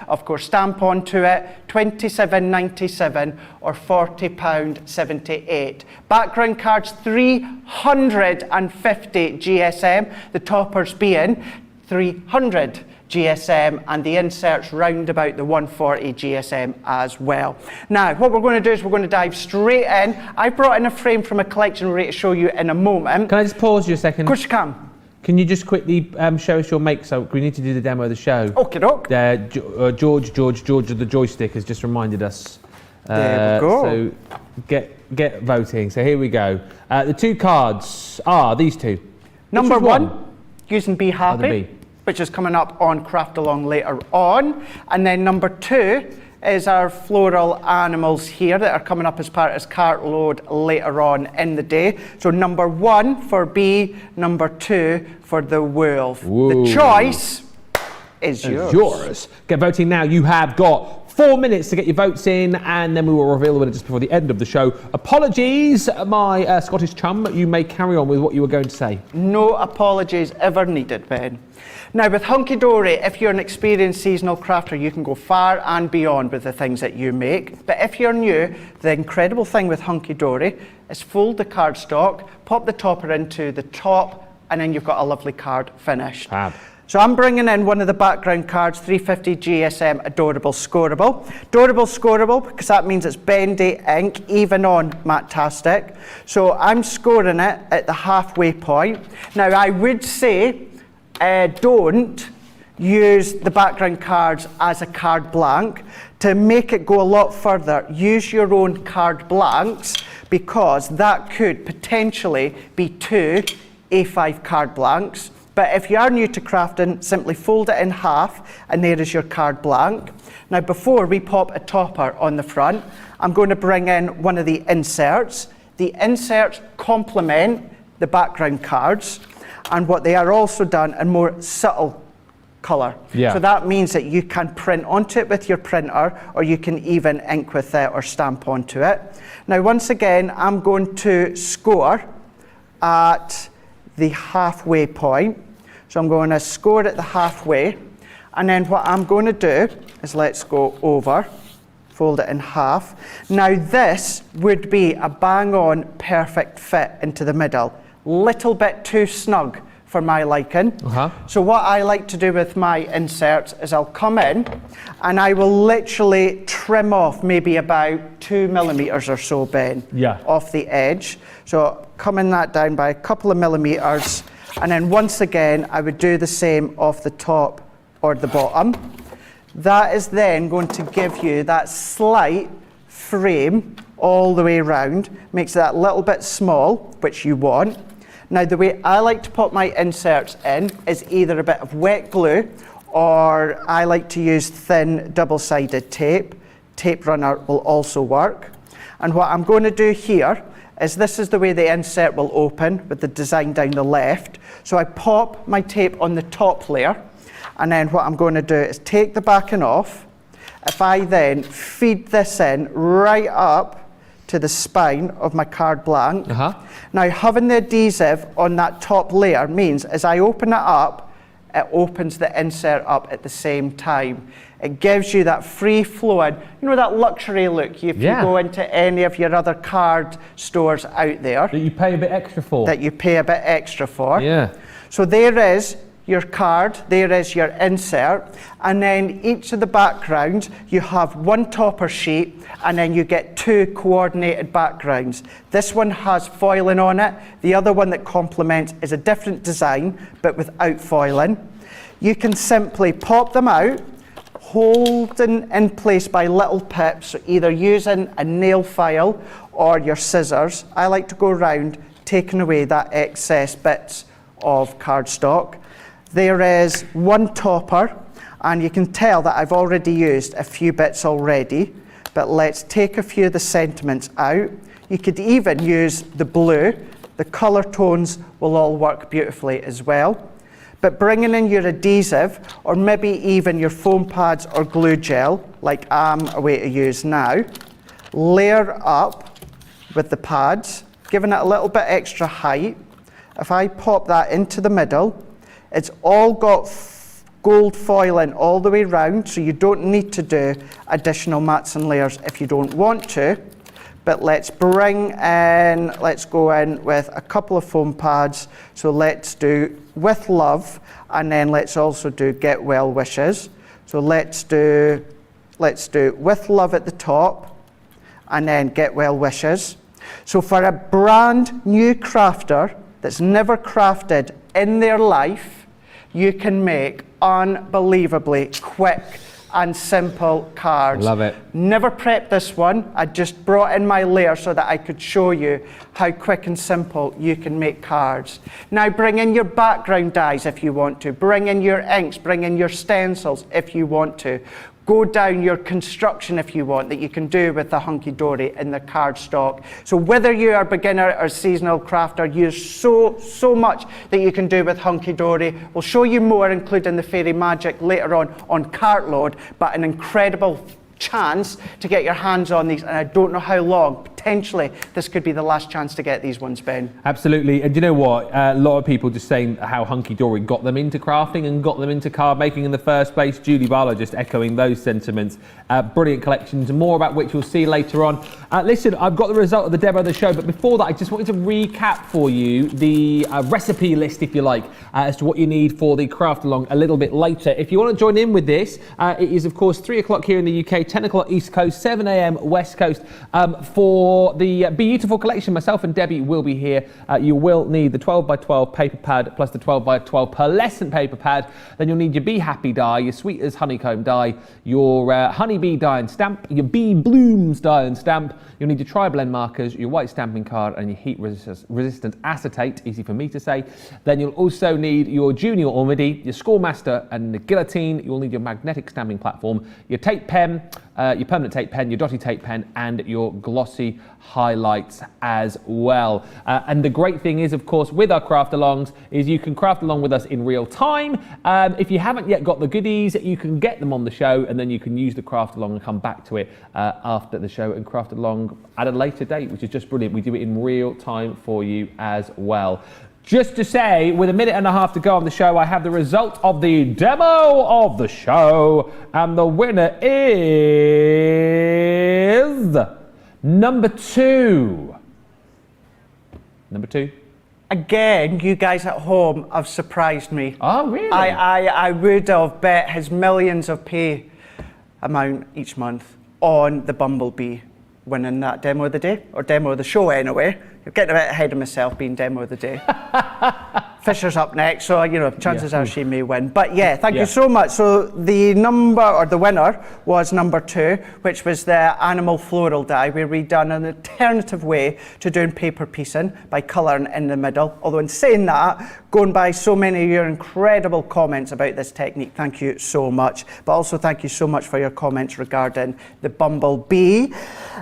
of course stamp onto it, £27.97 or £40.78. Background cards 350 GSM, the toppers being 300 GSM, and the inserts round about the 140 GSM as well. Now, what we're going to do is we're going to dive straight in. I brought in a frame from a collection we're ready to show you in a moment. Can I just pause you a second? Of course you can. Can you just quickly show us your make? So we need to do the demo of the show. Okie doke. George of the joystick has just reminded us. There we go. So get voting. So here we go. The 2 cards are these 2. Number 1, using Be Happy. The Bee. Which is coming up on Craft Along later on. And then number 2 is our floral animals here that are coming up as part of Cartload later on in the day. So number 1 for Bee, number 2 for the wolf. Whoa. The choice is yours. Get voting now. You have got 4 minutes to get your votes in, and then we will reveal the winner just before the end of the show. Apologies, my Scottish chum. You may carry on with what you were going to say. No apologies ever needed, Ben. Now, with Hunky-Dory, if you're an experienced seasonal crafter, you can go far and beyond with the things that you make. But if you're new, the incredible thing with Hunky-Dory is fold the cardstock, pop the topper into the top, and then you've got a lovely card finished. Fab. So I'm bringing in one of the background cards, 350 GSM Adorable Scoreable. Adorable Scoreable, because that means it's bendy ink, even on matte-tastic. So I'm scoring it at the halfway point. Now, I would say, don't use the background cards as a card blank. To make it go a lot further, use your own card blanks, because that could potentially be 2 A5 card blanks. But if you are new to crafting, simply fold it in half, and there is your card blank. Now, before we pop a topper on the front, I'm going to bring in one of the inserts. the inserts complement the background cards, and what they are also done in more subtle colour. Yeah. So that means that you can print onto it with your printer, or you can even ink with it or stamp onto it. Now, once again, I'm going to score at the halfway point. So I'm going to score at the halfway, and then what I'm going to do is let's go over, fold it in half. Now this would be a bang on perfect fit into the middle. Little bit too snug for my liking. So what I like to do with my inserts is I'll come in and I will literally trim off maybe about 2 millimeters or so, Ben, off the edge. So coming that down by a couple of millimeters, and then once again I would do the same off the top or the bottom. That is then going to give you that slight frame all the way around, makes it that little bit small, which you want. Now, the way I like to put my inserts in is either a bit of wet glue, or I like to use thin double-sided tape. Tape runner will also work. And what I'm going to do here is, this is the way the insert will open with the design down the left. So I pop my tape on the top layer, and then what I'm going to do is take the backing off. If I then feed this in right up to the spine of my card blank. Now, having the adhesive on that top layer means as I open it up, it opens the insert up at the same time. It gives you that free flowing, you know, that luxury look if you go into any of your other card stores out there. That you pay a bit extra for. That you pay a bit extra for. Yeah. So there is your card, there is your insert, and then each of the backgrounds, you have one topper sheet, and then you get 2 coordinated backgrounds. This one has foiling on it. The other one that complements is a different design, but without foiling. You can simply pop them out, holding in place by little pips, so either using a nail file or your scissors. I like to go around taking away that excess bits of cardstock. There is one topper, and you can tell that I've already used a few bits already, but let's take a few of the sentiments out. You could even use the blue. The colour tones will all work beautifully as well. But bringing in your adhesive, or maybe even your foam pads or glue gel, like I'm away to use now, layer up with the pads, giving it a little bit extra height. If I pop that into the middle, it's all got gold foiling all the way round, so you don't need to do additional mats and layers if you don't want to. But let's go in with a couple of foam pads. So let's do With Love, and then let's also do Get Well Wishes. So let's do With Love at the top, and then Get Well Wishes. So for a brand new crafter that's never crafted in their life, you can make unbelievably quick and simple cards. Love it. Never prepped this one. I just brought in my layer so that I could show you how quick and simple you can make cards. Now bring in your background dies if you want to. Bring in your inks, bring in your stencils if you want to. Go down your construction if you want, that you can do with the Hunky-Dory in the cardstock. So whether you are a beginner or seasonal crafter, there's so much that you can do with Hunky-Dory. We'll show you more, including the fairy magic later on Cartload, but an incredible chance to get your hands on these, and I don't know how long. Potentially this could be the last chance to get these ones, Ben. Absolutely. And you know what, a lot of people just saying how Hunky-Dory got them into crafting and got them into card making in the first place. Julie Barlow just echoing those sentiments. Brilliant collections, more about which you'll see later on. Listen, I've got the result of the demo of the show, but before that I just wanted to recap for you the recipe list, if you like, as to what you need for the craft along a little bit later. If you want to join in with this, it is of course 3 o'clock here in the UK, 10 o'clock East Coast, 7 a.m. West Coast, for the Bee-Youtiful collection. Myself and Debbie will be here. You will need the 12x12 paper pad plus the 12x12 pearlescent paper pad. Then you'll need your Bee Happy die, your Sweet as Honeycomb die, your Honeybee die and stamp, your Bee Blooms die and stamp. You'll need your tri-blend markers, your white stamping card, and your heat resistant acetate, easy for me to say. Then you'll also need your Junior or MIDI, your Scoremaster and the Guillotine. You'll need your magnetic stamping platform, your tape pen, your permanent tape pen, your dotty tape pen, and your glossy highlights as well. And the great thing is, of course, with our craft alongs is you can craft along with us in real time. If you haven't yet got the goodies, you can get them on the show, and then you can use the craft along and come back to it after the show and craft along at a later date, which is just brilliant. We do it in real time for you as well. Just to say, with a minute and a half to go on the show, I have the result of the demo of the show, and the winner is number 2. Number 2. Again, you guys at home have surprised me. Oh, really? I would have bet his millions of pay amount each month on the Bumblebee winning that demo of the day, or demo of the show anyway. You're getting a bit ahead of myself being demo of the day. Fisher's up next, so chances are she may win. But yeah, thank you so much. So the winner was number 2, which was the animal floral dye, where we'd done an alternative way to doing paper piecing by colouring in the middle. Although in saying that, going by so many of your incredible comments about this technique, thank you so much. But also thank you so much for your comments regarding the Bumblebee.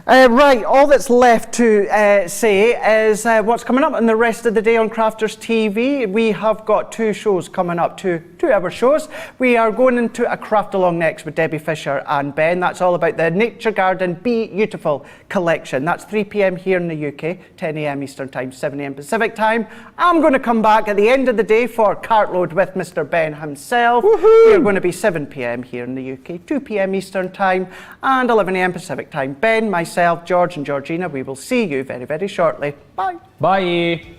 Right, all that's left to say is what's coming up in the rest of the day on Crafters TV. We have got 2 shows coming up, 2-hour shows. We are going into a craft along next with Debbie Fisher and Ben. That's all about the Nature Garden Bee-Youtiful collection. That's 3 p.m. here in the UK, 10 a.m. Eastern Time, 7 a.m. Pacific Time. I'm going to come back at the end of the day for Cartload with Mr. Ben himself. We are going to be 7 p.m. here in the UK, 2 p.m. Eastern Time, and 11 a.m. Pacific Time. Ben, myself, George and Georgina, we will see you very, very shortly. Bye. Bye.